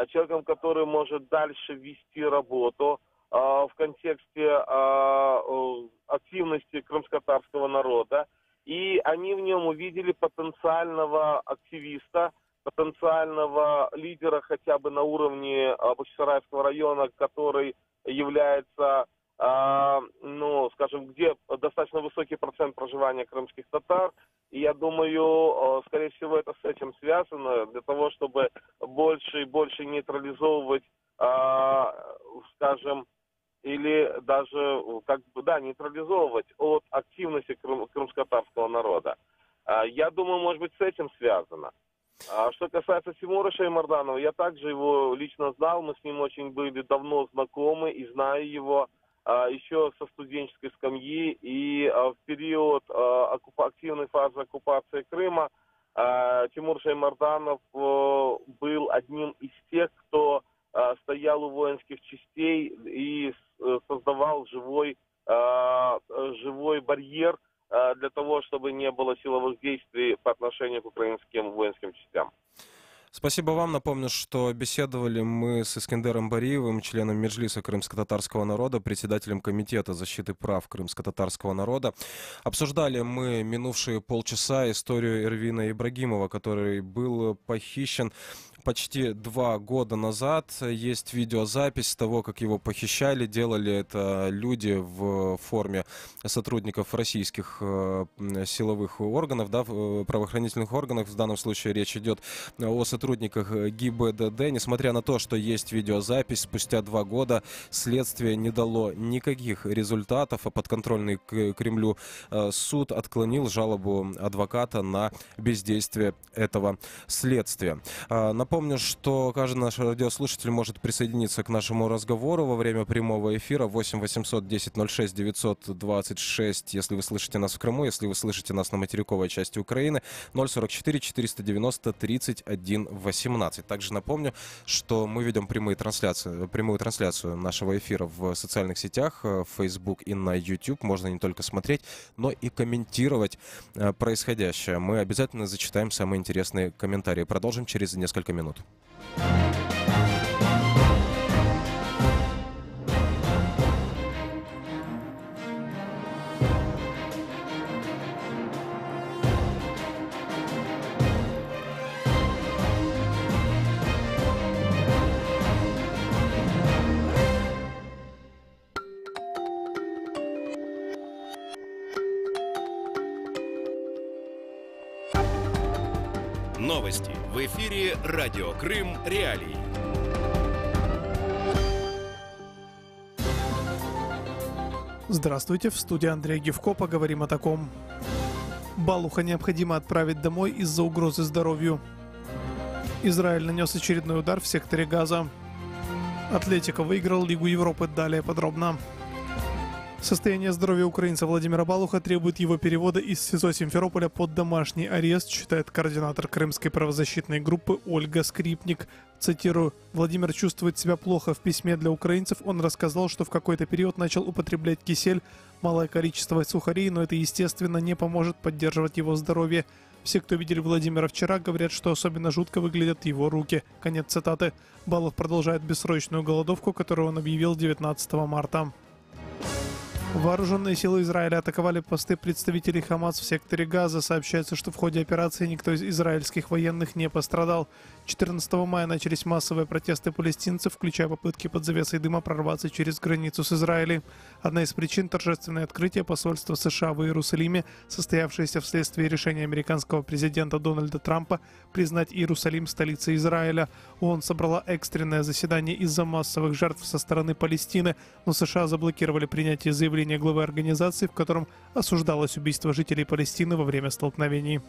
человеком, который может дальше вести работу в контексте активности крымско-татарского народа, и они в нем увидели потенциального активиста, потенциального лидера хотя бы на уровне Бахчисарайского района, который является, ну, скажем, где достаточно высокий процент проживания крымских татар. И я думаю, скорее всего, это с этим связано, для того, чтобы больше и больше нейтрализовывать, скажем, или даже, как бы, да, нейтрализовывать от активности крымско-татарского народа. Я думаю, может быть, с этим связано. Что касается Тимура Шаймарданова, я также его лично знал, мы с ним очень были давно знакомы и знаю его еще со студенческой скамьи, и в период активной фазы оккупации Крыма Тимур Шаймарданов был одним из тех, кто стоял у воинских частей и создавал живой барьер для того, чтобы не было силовых действий по отношению к украинским воинским частям. Спасибо вам. Напомню, что беседовали мы с Искендером Бариевым, членом Меджлиса крымско-татарского народа, председателем Комитета защиты прав крымско-татарского народа. Обсуждали мы минувшие полчаса историю Эрвина Ибрагимова, который был похищен почти 2 года назад. Есть видеозапись того, как его похищали. Делали это люди в форме сотрудников российских силовых органов, да, правоохранительных органов. В данном случае речь идет о сотрудниках ГИБДД. Несмотря на то, что есть видеозапись, спустя 2 года следствие не дало никаких результатов, а подконтрольный Кремлю суд отклонил жалобу адвоката на бездействие этого следствия. Напомню, что каждый наш радиослушатель может присоединиться к нашему разговору во время прямого эфира 8 800 10 06 926, если вы слышите нас в Крыму, если вы слышите нас на материковой части Украины, 044 490 31 18. Также напомню, что мы ведем прямую трансляцию нашего эфира в социальных сетях, в Facebook и на YouTube. Можно не только смотреть, но и комментировать происходящее. Мы обязательно зачитаем самые интересные комментарии. Продолжим через несколько минут. Новости. В эфире Радио Крым Реалии. Здравствуйте, в студии Андрей Гевко. Поговорим о таком. Балуха необходимо отправить домой из-за угрозы здоровью. Израиль нанес очередной удар в секторе Газа. Атлетико выиграл Лигу Европы. Далее подробно. Состояние здоровья украинца Владимира Балуха требует его перевода из СИЗО Симферополя под домашний арест, считает координатор крымской правозащитной группы Ольга Скрипник. Цитирую: «Владимир чувствует себя плохо. В письме для украинцев он рассказал, что в какой-то период начал употреблять кисель, малое количество сухарей, но это, естественно, не поможет поддерживать его здоровье. Все, кто видели Владимира вчера, говорят, что особенно жутко выглядят его руки». Конец цитаты. Балух продолжает бессрочную голодовку, которую он объявил 19 марта. Вооруженные силы Израиля атаковали посты представителей Хамас в секторе Газа. Сообщается, что в ходе операции никто из израильских военных не пострадал. 14 мая начались массовые протесты палестинцев, включая попытки под завесой дыма прорваться через границу с Израилем. Одна из причин – торжественное открытие посольства США в Иерусалиме, состоявшееся вследствие решения американского президента Дональда Трампа признать Иерусалим столицей Израиля. ООН собрала экстренное заседание из-за массовых жертв со стороны Палестины, но США заблокировали принятие заявления главы организации, в котором осуждалось убийство жителей Палестины во время столкновений.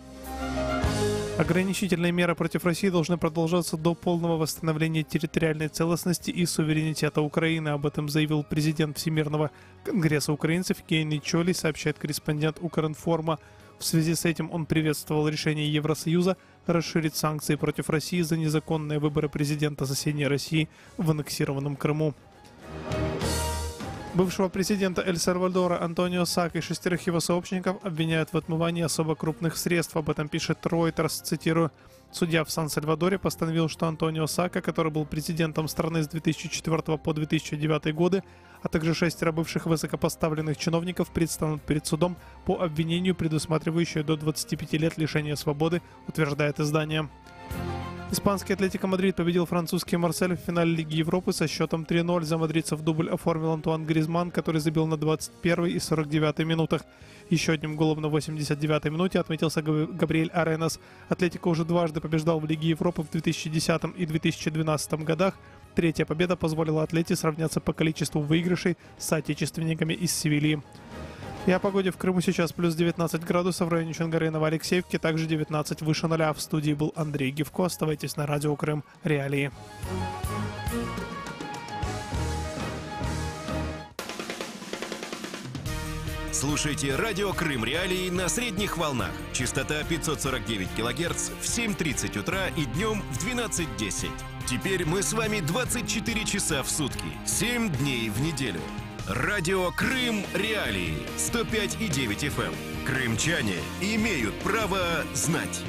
Ограничительные меры против России должны продолжаться до полного восстановления территориальной целостности и суверенитета Украины. Об этом заявил президент Всемирного конгресса украинцев Евгений Чолий, сообщает корреспондент Укринформа. В связи с этим он приветствовал решение Евросоюза расширить санкции против России за незаконные выборы президента соседней России в аннексированном Крыму. Бывшего президента Эль-Сальвадора Антонио Сака и 6 его сообщников обвиняют в отмывании особо крупных средств. Об этом пишет Reuters, цитирую. Судья в Сан-Сальвадоре постановил, что Антонио Сака, который был президентом страны с 2004 по 2009 годы, а также 6 бывших высокопоставленных чиновников предстанут перед судом по обвинению, предусматривающее до 25 лет лишения свободы, утверждает издание. Испанский Атлетико Мадрид победил французский Марсель в финале Лиги Европы со счетом 3-0. За мадридцев дубль оформил Антуан Гризман, который забил на 21-й и 49-й минутах. Еще одним голом на 89-й минуте отметился Габриэль Аренас. Атлетико уже дважды побеждал в Лиге Европы в 2010 и 2012 годах. Третья победа позволила Атлете сравняться по количеству выигрышей с соотечественниками из Севильи. И о погоде в Крыму сейчас плюс 19 градусов, в районе Чонгары и Новоалексеевки, также 19 выше нуля. В студии был Андрей Гевко. Оставайтесь на Радио Крым Реалии. Слушайте Радио Крым Реалии на средних волнах. Частота 549 кГц в 7:30 утра и днем в 12:10. Теперь мы с вами 24 часа в сутки, 7 дней в неделю. Радио Крым Реалии 105,9 FM. Крымчане имеют право знать.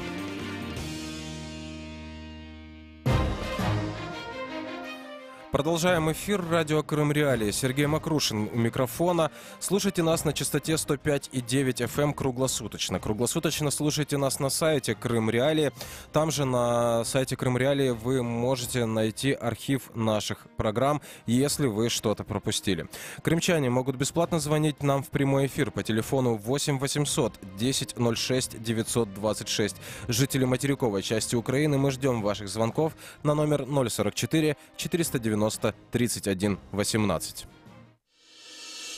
Продолжаем эфир. Радио Крым Реалии. Сергей Макрушин у микрофона. Слушайте нас на частоте 105,9 FM круглосуточно. Круглосуточно слушайте нас на сайте Крым Реалии. Там же на сайте Крым Реалии вы можете найти архив наших программ, если вы что-то пропустили. Крымчане могут бесплатно звонить нам в прямой эфир по телефону 8 800 10 06 926. Жители материковой части Украины, мы ждем ваших звонков на номер 044 490 31 18.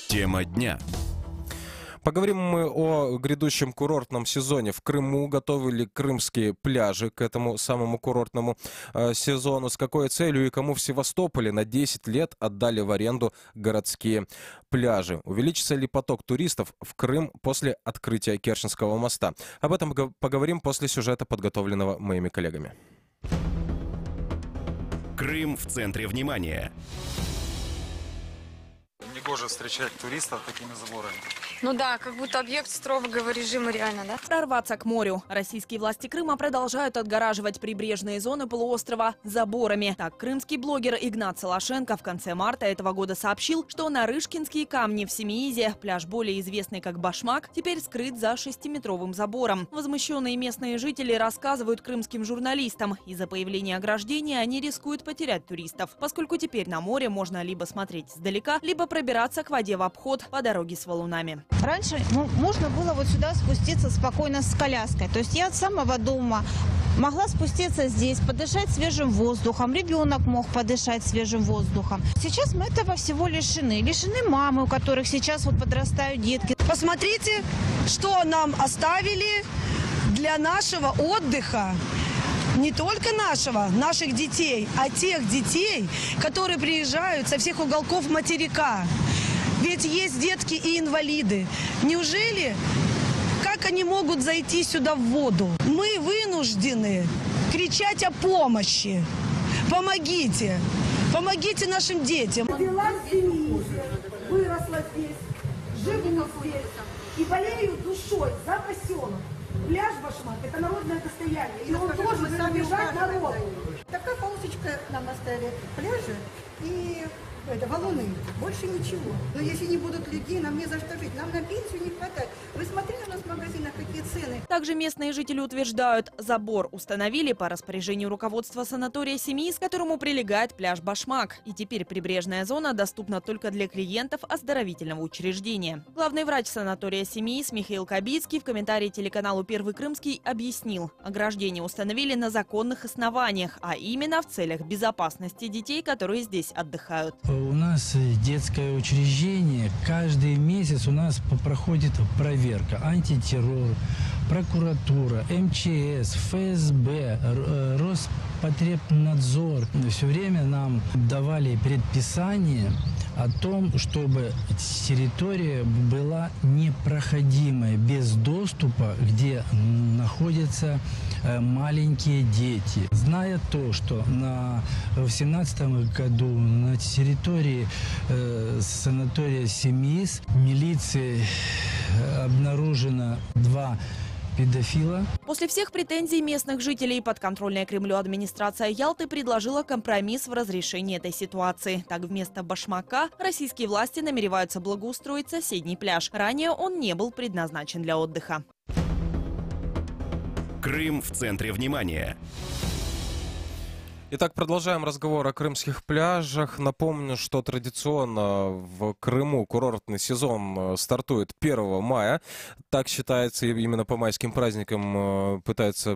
Тема дня. Поговорим мы о грядущем курортном сезоне в Крыму. Готовы ли крымские пляжи к этому самому курортному сезону? С какой целью и кому в Севастополе на 10 лет отдали в аренду городские пляжи? Увеличится ли поток туристов в Крым после открытия Керченского моста? Об этом поговорим после сюжета, подготовленного моими коллегами. Крым в центре внимания. Негоже встречать туристов такими заборами. Ну да, как будто объект строгого режима реально, да? Прорваться к морю. Российские власти Крыма продолжают отгораживать прибрежные зоны полуострова заборами. Так, крымский блогер Игнат Солошенко в конце марта этого года сообщил, что Нарышкинские камни в Семиизе, пляж более известный как Башмак, теперь скрыт за 6-метровым забором. Возмущенные местные жители рассказывают крымским журналистам, из-за появления ограждения они рискуют потерять туристов, поскольку теперь на море можно либо смотреть издалека, либо пробираться к воде в обход по дороге с валунами. Раньше можно было вот сюда спуститься спокойно с коляской. То есть я от самого дома могла спуститься здесь, подышать свежим воздухом. Ребенок мог подышать свежим воздухом. Сейчас мы этого всего лишены. Лишены мамы, у которых сейчас вот подрастают детки. Посмотрите, что нам оставили для нашего отдыха. Не только наших детей, а тех детей, которые приезжают со всех уголков материка. Ведь есть детки и инвалиды. Неужели, как они могут зайти сюда в воду? Мы вынуждены кричать о помощи. Помогите! Помогите нашим детям! Родилась в семье, выросла здесь, живу здесь и болею душой за поселок. Пляж Башмак – это народное достояние, и он должен принадлежать народу. Такая полосочка нам оставили пляжи и валуны. Больше ничего. Но если не будут людей, нам не за что жить. Нам на пенсию не хватает. Вы смотрели у нас в магазинах, какие цены. Также местные жители утверждают, забор установили по распоряжению руководства санатория «Семиис», к которому прилегает пляж Башмак. И теперь прибрежная зона доступна только для клиентов оздоровительного учреждения. Главный врач санатория «Семиис» Михаил Кабицкий в комментарии телеканалу «Первый Крымский» объяснил, ограждение установили на законных основаниях, а именно в целях безопасности детей, которые здесь отдыхают. У нас детское учреждение. Каждый месяц у нас проходит проверка. Антитеррор, прокуратура, МЧС, ФСБ, Роспотребнадзор. Все время нам давали предписание о том, чтобы территория была непроходимая, без доступа, где находятся маленькие дети. Зная то, что в 2017 году на территории санатория «Семиис» милиции обнаружено 2 педофила. После всех претензий местных жителей подконтрольная Кремлю администрация Ялты предложила компромисс в разрешении этой ситуации. Так, вместо Башмака российские власти намереваются благоустроить соседний пляж. Ранее он не был предназначен для отдыха. Крым в центре внимания. Итак, продолжаем разговор о крымских пляжах. Напомню, что традиционно в Крыму курортный сезон стартует 1 мая. Так считается, именно по майским праздникам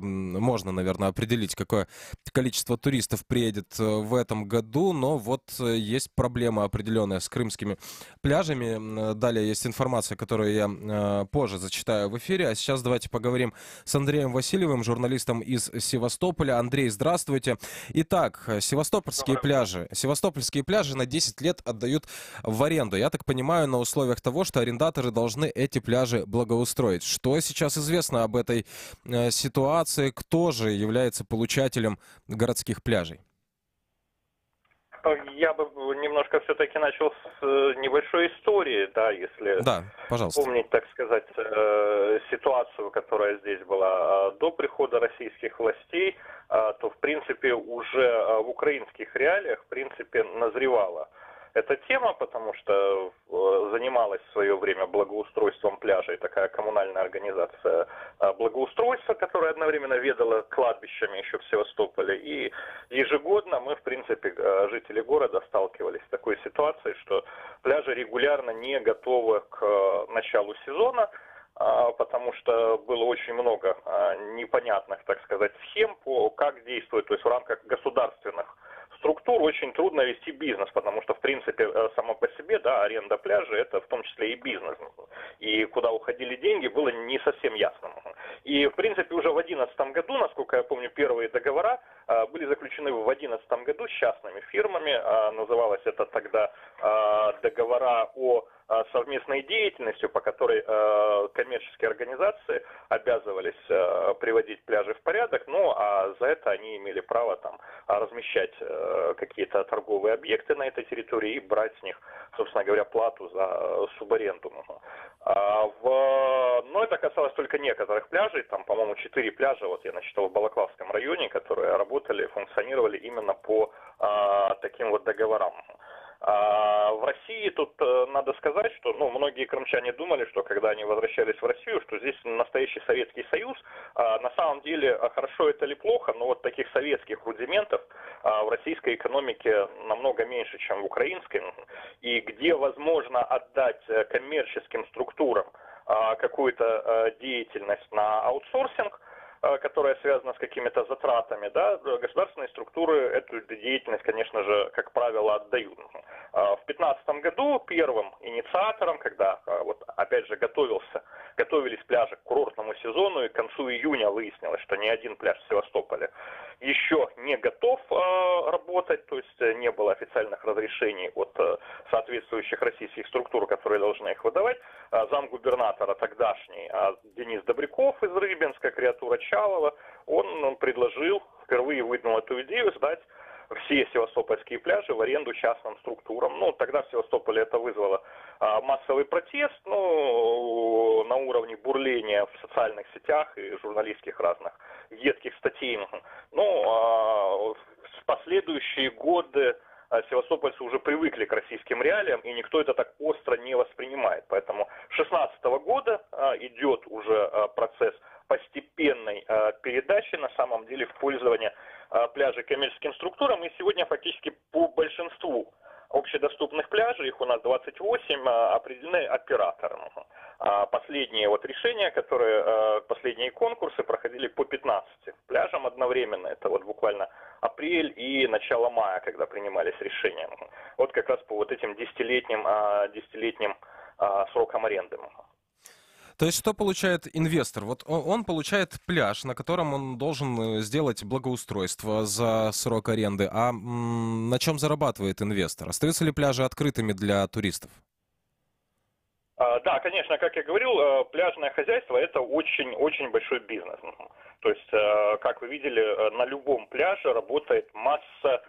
можно, наверное, определить, какое количество туристов приедет в этом году. Но вот есть проблема определенная с крымскими пляжами. Далее есть информация, которую я позже зачитаю в эфире. А сейчас давайте поговорим с Андреем Васильевым, журналистом из Севастополя. Андрей, здравствуйте. Итак, севастопольские пляжи на 10 лет отдают в аренду. Я так понимаю, на условиях того, что арендаторы должны эти пляжи благоустроить. Что сейчас известно об этой ситуации? Кто же является получателем городских пляжей? Я бы немножко все-таки начал с небольшой истории, да, если помнить, так сказать, ситуацию, которая здесь была до прихода российских властей, то, в принципе, уже в украинских реалиях, в принципе, назревала эта тема, потому что занималась в свое время благоустройством пляжей такая коммунальная организация благоустройства, которая одновременно ведала кладбищами еще в Севастополе. И ежегодно мы, в принципе, жители города сталкивались с такой ситуацией, что пляжи регулярно не готовы к началу сезона, потому что было очень много непонятных, так сказать, схем по как действовать, то есть в рамках государственных структур очень трудно вести бизнес, потому что, в принципе, само по себе, да, аренда пляжа – это в том числе и бизнес. И куда уходили деньги, было не совсем ясно. И, в принципе, уже в 2011 году, насколько я помню, первые договора были заключены в 2011 году с частными фирмами. Называлось это тогда договора о совместной деятельностью, по которой коммерческие организации обязывались приводить пляжи в порядок, ну а за это они имели право там размещать какие-то торговые объекты на этой территории и брать с них, собственно говоря, плату за субаренду. Но это касалось только некоторых пляжей, там, по-моему, 4 пляжа, вот я насчитал в Балаклавском районе, которые работали, функционировали именно по таким вот договорам. В России тут надо сказать, что многие крымчане думали, что когда они возвращались в Россию, что здесь настоящий Советский Союз. На самом деле, хорошо это или плохо, но вот таких советских рудиментов в российской экономике намного меньше, чем в украинской. И где возможно отдать коммерческим структурам какую-то деятельность на аутсорсинг, которая связана с какими-то затратами, да, государственные структуры эту деятельность, конечно же, как правило, отдают. В 2015 году первым инициатором, когда, вот опять же, готовились пляжи к курортному сезону, и к концу июня выяснилось, что ни один пляж в Севастополе еще не готов работать, то есть не было официальных разрешений от соответствующих российских структур, которые должны их выдавать. Замгубернатора тогдашний Денис Добряков из Рыбинска, креатура Чалова, он предложил, впервые выдвинул эту идею, сдать все севастопольские пляжи в аренду частным структурам. Тогда в Севастополе это вызвало массовый протест, на уровне бурления в социальных сетях и журналистских разных едких статей. В последующие годы севастопольцы уже привыкли к российским реалиям, и никто это так остро не воспринимает. Поэтому с 2016 года идет уже процесс постепенной передачи, на самом деле, в пользование пляжей коммерческим структурам. И сегодня фактически по большинству общедоступных пляжей, их у нас 28, определены оператором. Последние решения, последние конкурсы проходили по 15 пляжам одновременно. Это буквально апрель и начало мая, когда принимались решения. Вот как раз по этим десятилетним срокам аренды. То есть что получает инвестор? Вот он получает пляж, на котором он должен сделать благоустройство за срок аренды. А на чем зарабатывает инвестор? Остаются ли пляжи открытыми для туристов? Да, конечно, как я говорил, пляжное хозяйство – это очень большой бизнес. То есть, как вы видели, на любом пляже работает масса,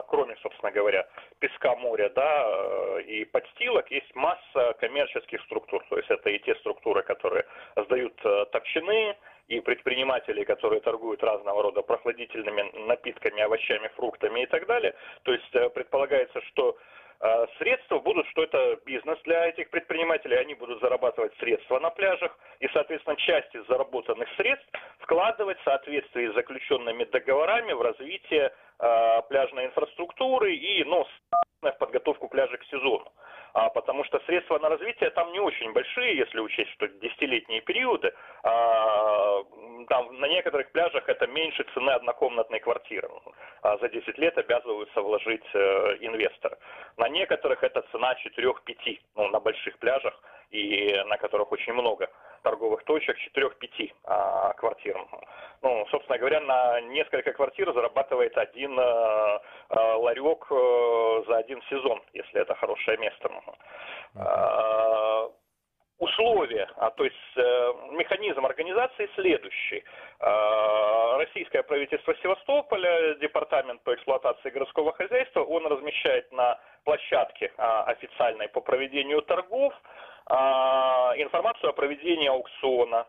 кроме, собственно говоря, песка, моря, да, и подстилок, есть масса коммерческих структур. То есть это и те структуры, которые сдают топчаны, и предприниматели, которые торгуют разного рода прохладительными напитками, овощами, фруктами и так далее. То есть предполагается, что средства будут, что это бизнес для этих предпринимателей, они будут зарабатывать средства на пляжах и, соответственно, часть из заработанных средств вкладывать в соответствии с заключенными договорами в развитие пляжной инфраструктуры и, в подготовку пляжей к сезону. Потому что средства на развитие там не очень большие, если учесть, что десятилетние периоды. Там на некоторых пляжах это меньше цены однокомнатной квартиры. За 10 лет обязываются вложить инвесторы. На некоторых это цена 4-5, на больших пляжах, и на которых очень много торговых точек, 4-5 квартир. Собственно говоря, на несколько квартир зарабатывает один ларек за один сезон, если это хорошее место. Условия, то есть механизм организации следующий. Российское правительство Севастополя, департамент по эксплуатации городского хозяйства, он размещает на площадке официальной по проведению торгов информацию о проведении аукциона.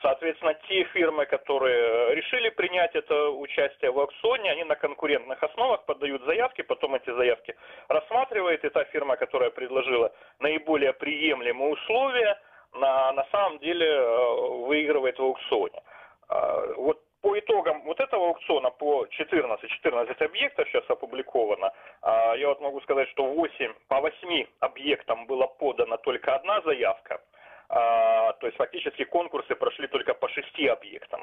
Соответственно, те фирмы, которые решили принять это участие в аукционе, они на конкурентных основах подают заявки, потом эти заявки рассматривает, и та фирма, которая предложила наиболее приемлемые условия, на самом деле выигрывает в аукционе. Вот по итогам этого аукциона по 14 объектов сейчас опубликовано. Я могу сказать, что по 8 объектам была подана только одна заявка. То есть фактически конкурсы прошли только по 6 объектам.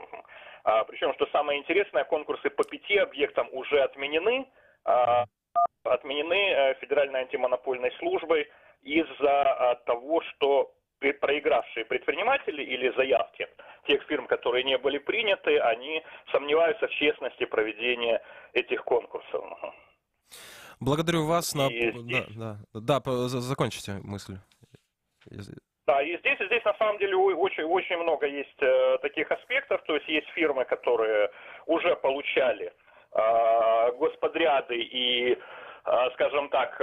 Причем, что самое интересное, конкурсы по 5 объектам уже отменены. Отменены Федеральной антимонопольной службой из-за того, что проигравшие предприниматели или заявки тех фирм, которые не были приняты, они сомневаются в честности проведения этих конкурсов. Благодарю вас. Закончите мысль. Да, и здесь на самом деле очень много есть таких аспектов, то есть есть фирмы, которые уже получали господряды и, скажем так,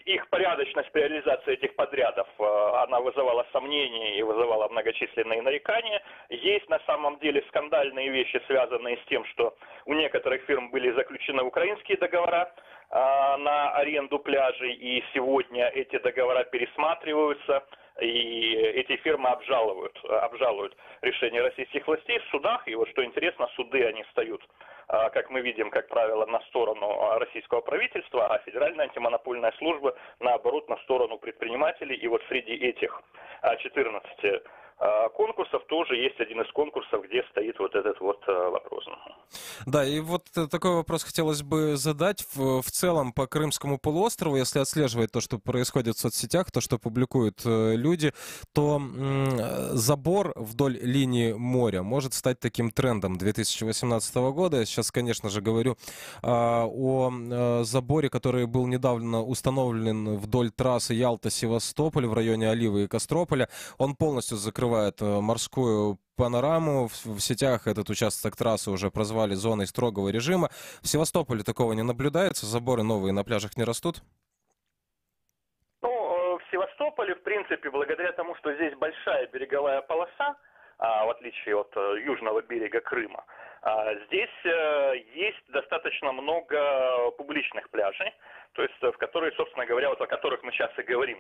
их порядочность при реализации этих подрядов, она вызывала сомнения и вызывала многочисленные нарекания. Есть на самом деле скандальные вещи, связанные с тем, что у некоторых фирм были заключены украинские договора на аренду пляжей, и сегодня эти договора пересматриваются, и эти фирмы обжалуют решения российских властей в судах. И вот что интересно, суды, они встают, как мы видим, как правило, на сторону российского правительства, а Федеральная антимонопольная служба, наоборот, на сторону предпринимателей. И вот среди этих 14 конкурсов тоже есть один из конкурсов, где стоит вот этот вот вопрос. Да, и вот такой вопрос хотелось бы задать в целом по Крымскому полуострову. Если отслеживать то, что происходит в соцсетях, то, что публикуют люди, то забор вдоль линии моря может стать таким трендом 2018 года. Я сейчас, конечно же, говорю о заборе, который был недавно установлен вдоль трассы Ялта-Севастополь в районе Оливы и Кострополя. Он полностью закрывает морскую панораму. В сетях этот участок трассы уже прозвали зоной строгого режима. В Севастополе такого не наблюдается? Заборы новые на пляжах не растут? Ну, в Севастополе, в принципе, благодаря тому, что здесь большая береговая полоса, в отличие от южного берега Крыма, здесь есть достаточно много публичных пляжей, то есть в которые, собственно говоря, вот о которых мы сейчас и говорим.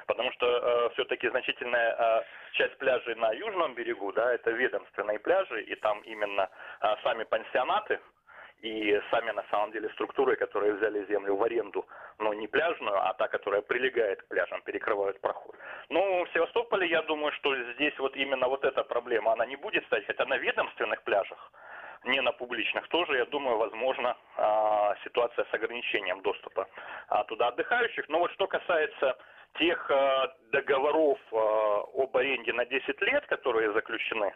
Потому что все-таки значительная часть пляжей на южном берегу, да, это ведомственные пляжи, и там именно сами пансионаты и сами, на самом деле, структуры, которые взяли землю в аренду, но не пляжную, а та, которая прилегает к пляжам, перекрывают проход. Но в Севастополе, я думаю, что здесь вот именно вот эта проблема, она не будет стоять, хотя на ведомственных пляжах, не на публичных, тоже, я думаю, возможно ситуация с ограничением доступа туда отдыхающих. Но вот что касается тех договоров об аренде на 10 лет, которые заключены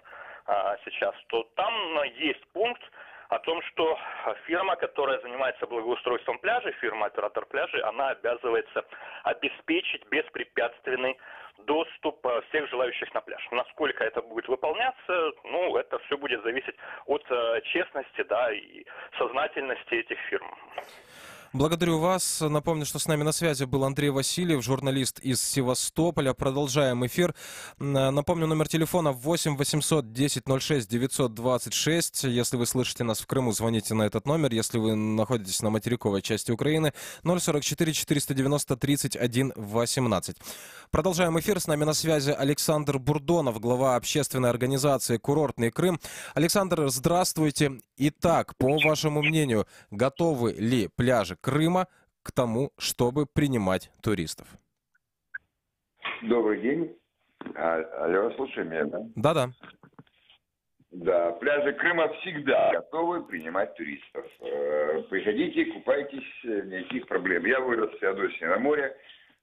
сейчас, то там есть пункт о том, что фирма, которая занимается благоустройством пляжей, фирма-оператор пляжей, она обязывается обеспечить беспрепятственный доступ всех желающих на пляж. Насколько это будет выполняться, ну, это все будет зависеть от честности, да, и сознательности этих фирм. Благодарю вас. Напомню, что с нами на связи был Андрей Васильев, журналист из Севастополя. Продолжаем эфир. Напомню, номер телефона 8 800 10 06 926. Если вы слышите нас в Крыму, звоните на этот номер. Если вы находитесь на материковой части Украины, 044 490 31 18. Продолжаем эфир. С нами на связи Александр Бурдонов, глава общественной организации «Курортный Крым». Александр, здравствуйте. Итак, по вашему мнению, готовы ли пляжи Крыма к тому, чтобы принимать туристов? Добрый день. Алло, слушай меня, да? Да-да. Да, пляжи Крыма всегда готовы принимать туристов. Приходите, купайтесь, никаких проблем. Я вырос в Феодосии на море.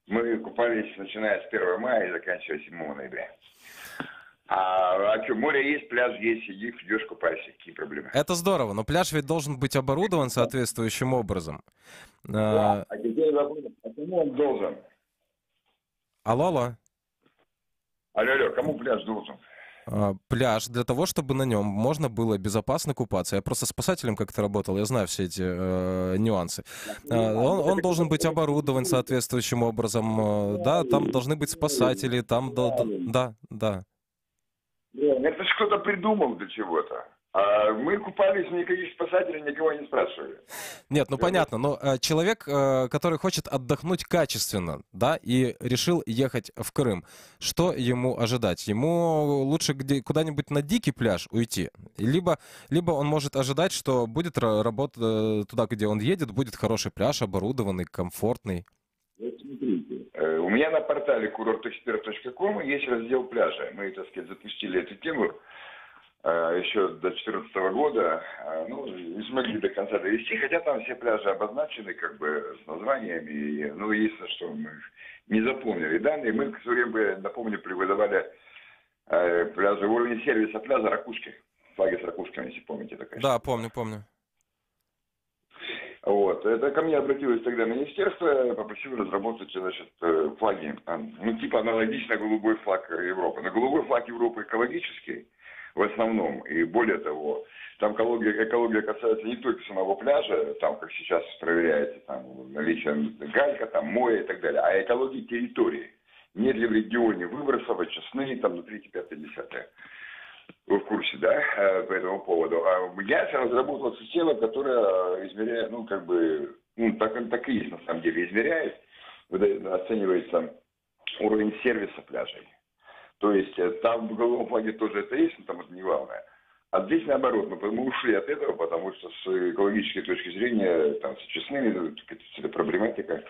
Мы купались, начиная с 1 мая и заканчивая 7 ноября. А что, море есть, пляж есть, идешь, купайся, какие проблемы? Это здорово, но пляж ведь должен быть оборудован соответствующим образом. Да, а теперь вопрос, а кому он должен? Алло. Алло, кому пляж должен? Пляж для того, чтобы на нем можно было безопасно купаться. Я просто спасателем как-то работал, я знаю все эти нюансы. Он должен быть оборудован соответствующим образом. Да, там должны быть спасатели, там... Да. Это ж кто-то придумал для чего-то. А мы купались, никаких спасателей, никого не спрашивали. Нет, ну понятно, но человек, который хочет отдохнуть качественно, да, и решил ехать в Крым, что ему ожидать? Ему лучше куда-нибудь на дикий пляж уйти, либо он может ожидать, что будет работа туда, где он едет, будет хороший пляж, оборудованный, комфортный. Смотрите, у меня на портале kurortexpert.com есть раздел пляжа. Мы, так сказать, запустили эту тему еще до 2014 года, ну, не смогли до конца довести, хотя там все пляжи обозначены, как бы, с названиями, ну, единственное, что мы не заполнили данные. Мы, к своему времени, напомню, выдавали пляжи, уровень сервиса пляжа ракушки, флаги с ракушками, если помните. Такая да, помню. Вот. Это ко мне обратилось тогда министерство, попросили разработать, значит, флаги, ну, типа аналогично голубой флаг Европы. Но голубой флаг Европы экологический в основном, и более того, там экология касается не только самого пляжа, там, как сейчас проверяется, там, наличие галька, там, море и так далее, а экологии территории. Нет ли в регионе выбросов, очистные, там, на 3, 5, 10. Вы в курсе, да, по этому поводу. Яся разработала систему, которая измеряет, так и есть на самом деле, измеряет, оценивается уровень сервиса пляжей. То есть там в головном флаге тоже это есть, но там это не главное. А здесь наоборот, мы ушли от этого, потому что с экологической точки зрения, там, с очистными, эта проблематика,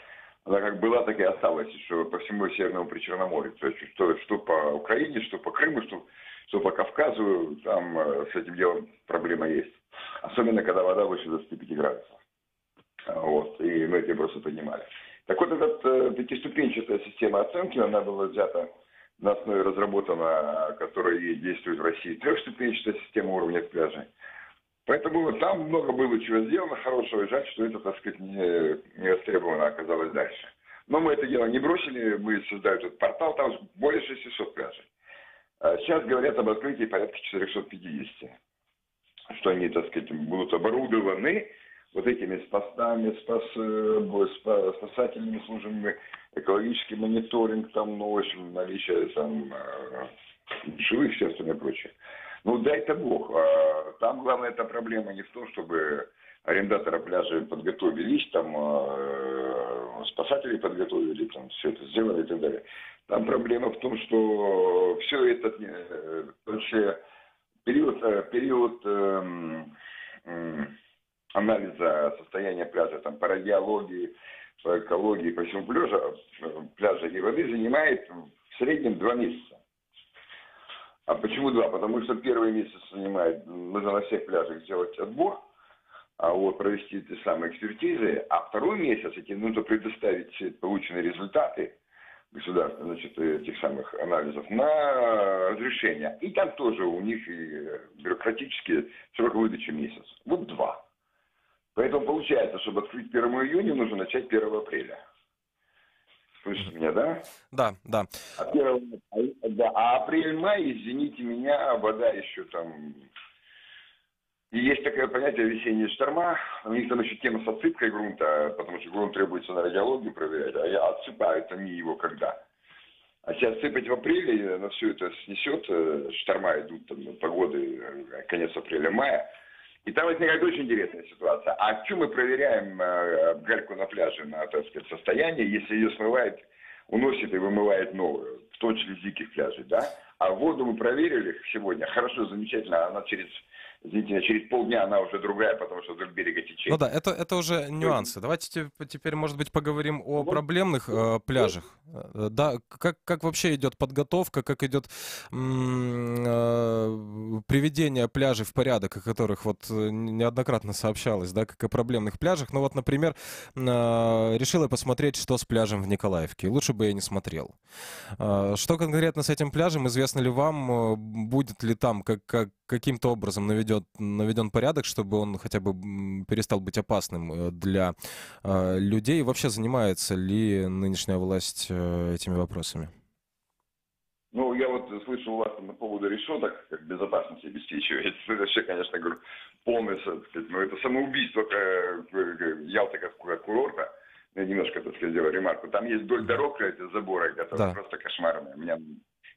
она как была, так и осталась, что по всему Северному Причерноморью. То есть что по Украине, что по Крыму, что по Кавказу, там с этим делом проблема есть. Особенно, когда вода выше 25 градусов. Вот, и мы это просто понимали. Так вот, эта пятиступенчатая система оценки, она была взята на основе разработана, которая действует в России, трехступенчатая система уровня пляжей. Поэтому там много было чего сделано хорошего, и жаль, что это, так сказать, не востребовано оказалось дальше. Но мы это дело не бросили, мы создали этот портал, там более 600 пляжей. Сейчас говорят об открытии порядка 450, что они, так сказать, будут оборудованы вот этими спасами, спасательными службами, экологический мониторинг, там, в общем, наличие там живых, все остальное прочее. Дай-то Бог. Там главная эта проблема не в том, чтобы арендаторы пляжа подготовились, там, спасатели подготовили, там, все это сделали и так далее. Там проблема в том, что все это, период анализа состояния пляжа, там, по радиологии, по экологии, по всему пляжа и воды занимает в среднем 2 месяца. А почему 2? Потому что первый месяц занимает, нужно на всех пляжах сделать отбор, провести эти самые экспертизы, а второй месяц нужно предоставить полученные результаты государства, этих самых анализов на разрешение. И там тоже у них бюрократический срок выдачи месяц. 2. Поэтому получается, чтобы открыть 1 июня, нужно начать 1 апреля. Слышите меня, да? Да. А апрель-май, извините меня, вода еще там... И есть такое понятие весенние шторма. У них там еще тема с отсыпкой грунта, потому что грунт требуется на радиологию проверять, а отсыпают они его когда? А сейчас отсыпать в апреле, на все это снесет, шторма идут, там, погоды, конец апреля-мая. И там возникает очень интересная ситуация. А что мы проверяем гальку на пляже, на, так сказать, состояние, если ее смывает, уносит и вымывает новую, в том числе диких пляжей, да? А воду мы проверили сегодня, хорошо, замечательно, она через полдня она уже другая, потому что вдоль берега течение. Это уже нюансы. Давайте теперь, может быть, поговорим о проблемных пляжах. Да, как вообще идет подготовка, как идет приведение пляжей в порядок, о которых неоднократно сообщалось, да, как о проблемных пляжах. Например, решила посмотреть, что с пляжем в Николаевке. Лучше бы я не смотрел. Что конкретно с этим пляжем? Известно ли вам, будет ли там каким-то образом наведен порядок, чтобы он хотя бы перестал быть опасным для людей? И вообще занимается ли нынешняя власть этими вопросами? Я слышал у вас по поводу решеток, как безопасности обеспечивать. Это вообще, конечно, говорю, полностью, так сказать, это самоубийство Ялты как курорта. Я немножко, так сказать, сделаю ремарку. Там есть вдоль дорог эти заборы, которые просто кошмарные.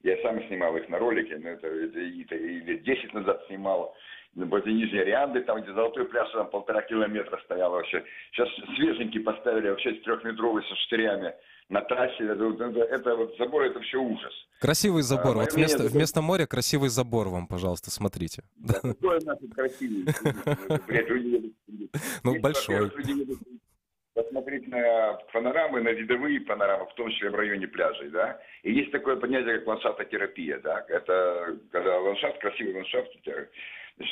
Я сам снимал их на ролике, но это лет 10 назад снимал. Возле Нижней Рианды, там, где Золотой пляж, там 1,5 километра стояло вообще. Сейчас свеженький поставили, вообще 3-метровый со штырями на трассе. Это забор, это все ужас. Красивый забор. Вместо моря красивый забор вам, пожалуйста, смотрите. Какой нахуй красивый? Большой. Посмотреть на панорамы, на видовые панорамы, в том числе в районе пляжей, да. И есть такое понятие, как ландшафтотерапия, да. Это когда красивый ландшафт,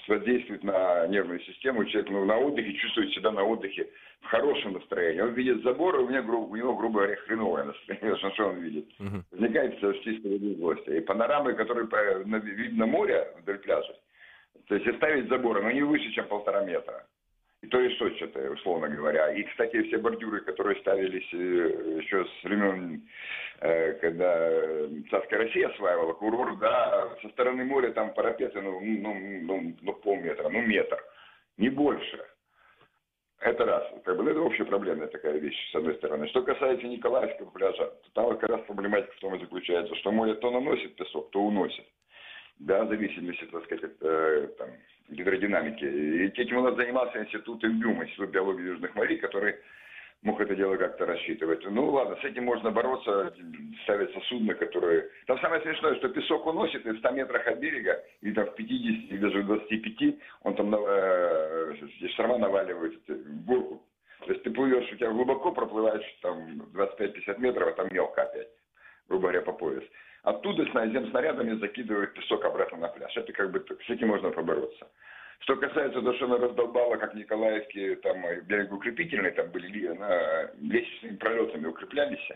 воздействует на нервную систему, человек на отдыхе, чувствует себя на отдыхе в хорошем настроении. Он видит забор, и у него, грубо говоря, хреновое настроение, что он видит. Возникает чистая злость. И панорамы, которые видно море вдоль пляжа, то есть оставить заборы, но не выше, чем 1,5 метра. И то и что-то, условно говоря. И, кстати, все бордюры, которые ставились еще с времен, когда царская Россия осваивала курорт, да, со стороны моря там парапеты, полметра, метр, не больше. Это раз. Это общая проблемная такая вещь, с одной стороны. Что касается Николаевского пляжа, то там как раз проблематика в том и заключается, что море то наносит песок, то уносит. да, в зависимости, так сказать, от там, гидродинамики. И этим у нас занимался институт ИМБЮМ, Институт биологии южных морей, который мог это дело как-то рассчитывать. Ну ладно, с этим можно бороться, ставятся судна, которые... Там самое смешное, что песок уносит, и в 100 метрах от берега, или там в 50, или даже в 25, он там шторма наваливает в горку. То есть ты плывешь, у тебя глубоко проплываешь там 25-50 метров, а там мелко опять, грубо говоря, по пояс. Оттуда с земснарядами закидывают песок обратно на пляж. Это как бы, с этим можно побороться. Что касается того, что она раздолбала, как в Николаевске, там берегоукрепительные, там были лестничными пролетами укреплялись.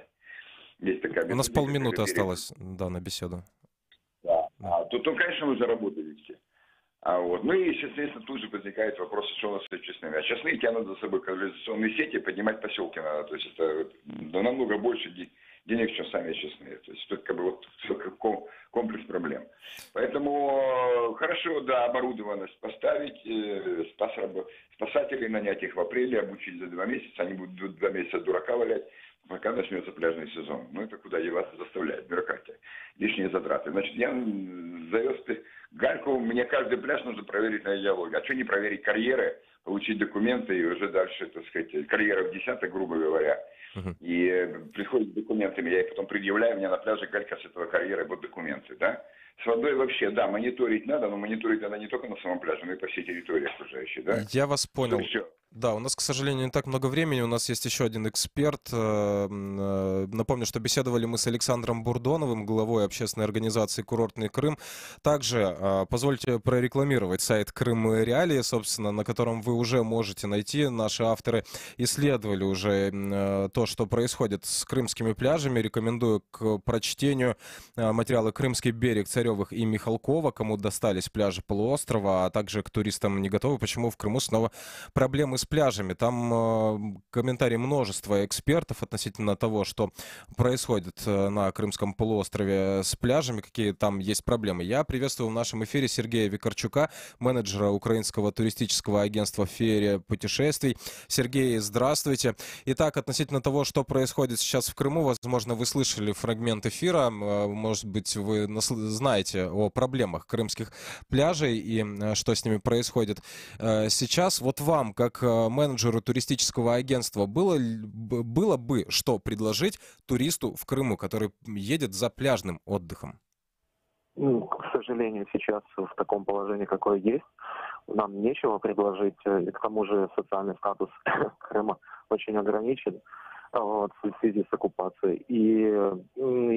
Есть такая у нас полминуты осталось, да, на беседу. Да. Тут, конечно, нужно работу вести. Ну и, естественно, тут же возникает вопрос, что у нас с честными. А честные тянут за собой канализационные сети, поднимать поселки надо. То есть это намного больше денег, чем сами честные. То есть это как бы вот комплекс проблем. Поэтому хорошо, да, оборудованность поставить, спасателей нанять их в апреле, обучить за 2 месяца. Они будут 2 месяца дурака валять, пока начнется пляжный сезон. Ну это куда деваться заставляет, бюрократия. Лишние затраты. Значит, я завез гальку, мне каждый пляж нужно проверить на идеологию. А что не проверить карьеры, получить документы и уже дальше, так сказать, карьера в десяток, грубо говоря. И приходят с документами, я их потом предъявляю, у меня на пляже галька с этого карьера, вот документы, да. С водой вообще, да, мониторить надо, но мониторить надо не только на самом пляже, но и по всей территории окружающей, да. Я вас понял. Да, у нас, к сожалению, не так много времени. У нас есть еще один эксперт. Напомню, что беседовали мы с Александром Бурдоновым, главой общественной организации «Курортный Крым». Также позвольте прорекламировать сайт «Крым Реалии», собственно, на котором вы уже можете найти. Наши авторы исследовали уже то, что происходит с крымскими пляжами. Рекомендую к прочтению материалы «Крымский берег», Царевых и Михалкова, кому достались пляжи полуострова, а также к туристам не готовы. Почему в Крыму снова проблемы с пляжами? Там комментарии множества экспертов относительно того, что происходит на Крымском полуострове с пляжами, какие там есть проблемы. Я приветствую в нашем эфире Сергея Викарчука, менеджера украинского туристического агентства «Феерия путешествий». Сергей, здравствуйте. Итак, относительно того, что происходит сейчас в Крыму, возможно, вы слышали фрагмент эфира, может быть, вы знаете о проблемах крымских пляжей и что с ними происходит сейчас. Вот вам, как менеджеру туристического агентства, было бы что предложить туристу в Крыму, который едет за пляжным отдыхом? К сожалению, сейчас в таком положении, какое есть, нам нечего предложить. И к тому же социальный статус Крыма очень ограничен в связи с оккупацией. И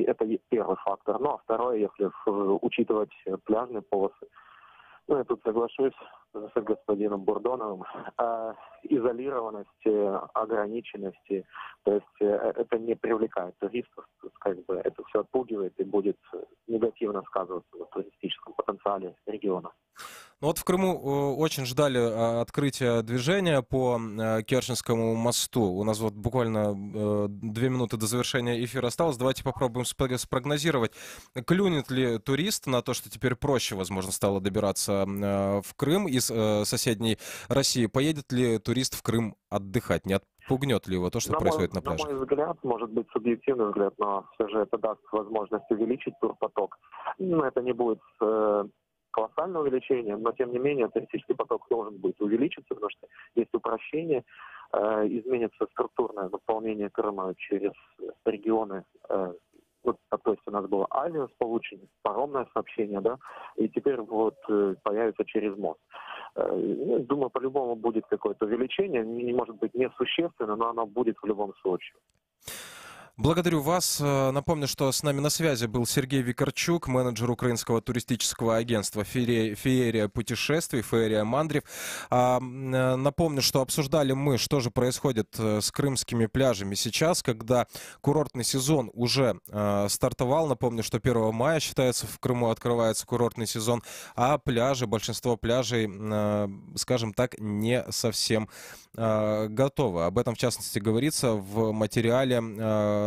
это первый фактор. Ну а второе, если учитывать пляжные полосы, ну, я тут соглашусь с господином Бурдоновым, изолированности, ограниченности, то есть это не привлекает туристов, как бы это все отпугивает и будет негативно сказываться на туристическом потенциале региона. Ну вот в Крыму очень ждали открытия движения по Керченскому мосту. У нас вот буквально 2 минуты до завершения эфира осталось. Давайте попробуем спрогнозировать, клюнет ли турист на то, что теперь проще, возможно, стало добираться в Крым из соседней России. Поедет ли турист в Крым отдыхать? Не отпугнет ли его то, что происходит на пляже? На мой взгляд, может быть субъективный взгляд, но все же это даст возможность увеличить турпоток. Но это не будет колоссальное увеличение, но тем не менее туристический поток должен будет увеличиться, потому что есть упрощение, изменится структурное наполнение Крыма через регионы. Вот, то есть у нас было авиасполучение, паромное сообщение, да, и теперь вот появится через мост. Думаю, по-любому будет какое-то увеличение, не может быть несущественно, но оно будет в любом случае. Благодарю вас. Напомню, что с нами на связи был Сергей Викарчук, менеджер украинского туристического агентства «Феерия путешествий», «Феерия Мандрев». Напомню, что обсуждали мы, что же происходит с крымскими пляжами сейчас, когда курортный сезон уже стартовал. Напомню, что 1 мая, считается, в Крыму открывается курортный сезон, а пляжи, большинство пляжей, скажем так, не совсем готовы. Об этом, в частности, говорится в материале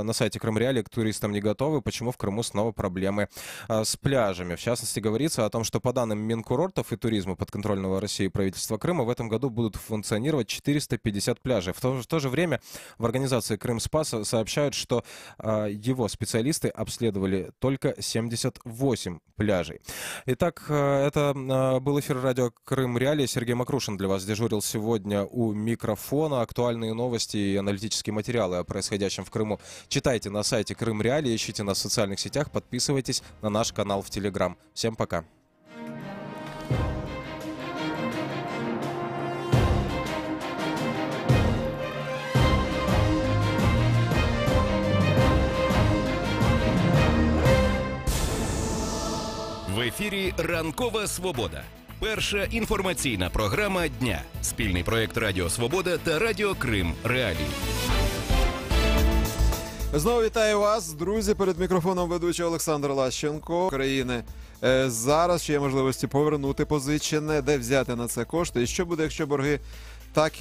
на сайте Крым Реалии к туристам не готовы. Почему в Крыму снова проблемы с пляжами? В частности, говорится о том, что по данным Минкурортов и туризма подконтрольного России правительства Крыма в этом году будут функционировать 450 пляжей. В то же время в организации «Крым-СПА» сообщают, что его специалисты обследовали только 78 пляжей. Итак, это был эфир радио Крым Реалии. Сергей Макрушин для вас дежурил сегодня у микрофона. Актуальные новости и аналитические материалы о происходящем в Крыму читайте на сайте Крым Реалии, ищите нас в социальных сетях, подписывайтесь на наш канал в Телеграм. Всем пока. В ефірі «Ранкова Свобода». Перша інформаційна програма дня. Спільний проєкт Радіо Свобода та Радіо Крим Реалії. Знову вітаю вас, друзі. Перед мікрофоном ведучий Олександр Лащенко. України зараз ще є можливості повернути позичене, де взяти на це кошти. І що буде, якщо борги так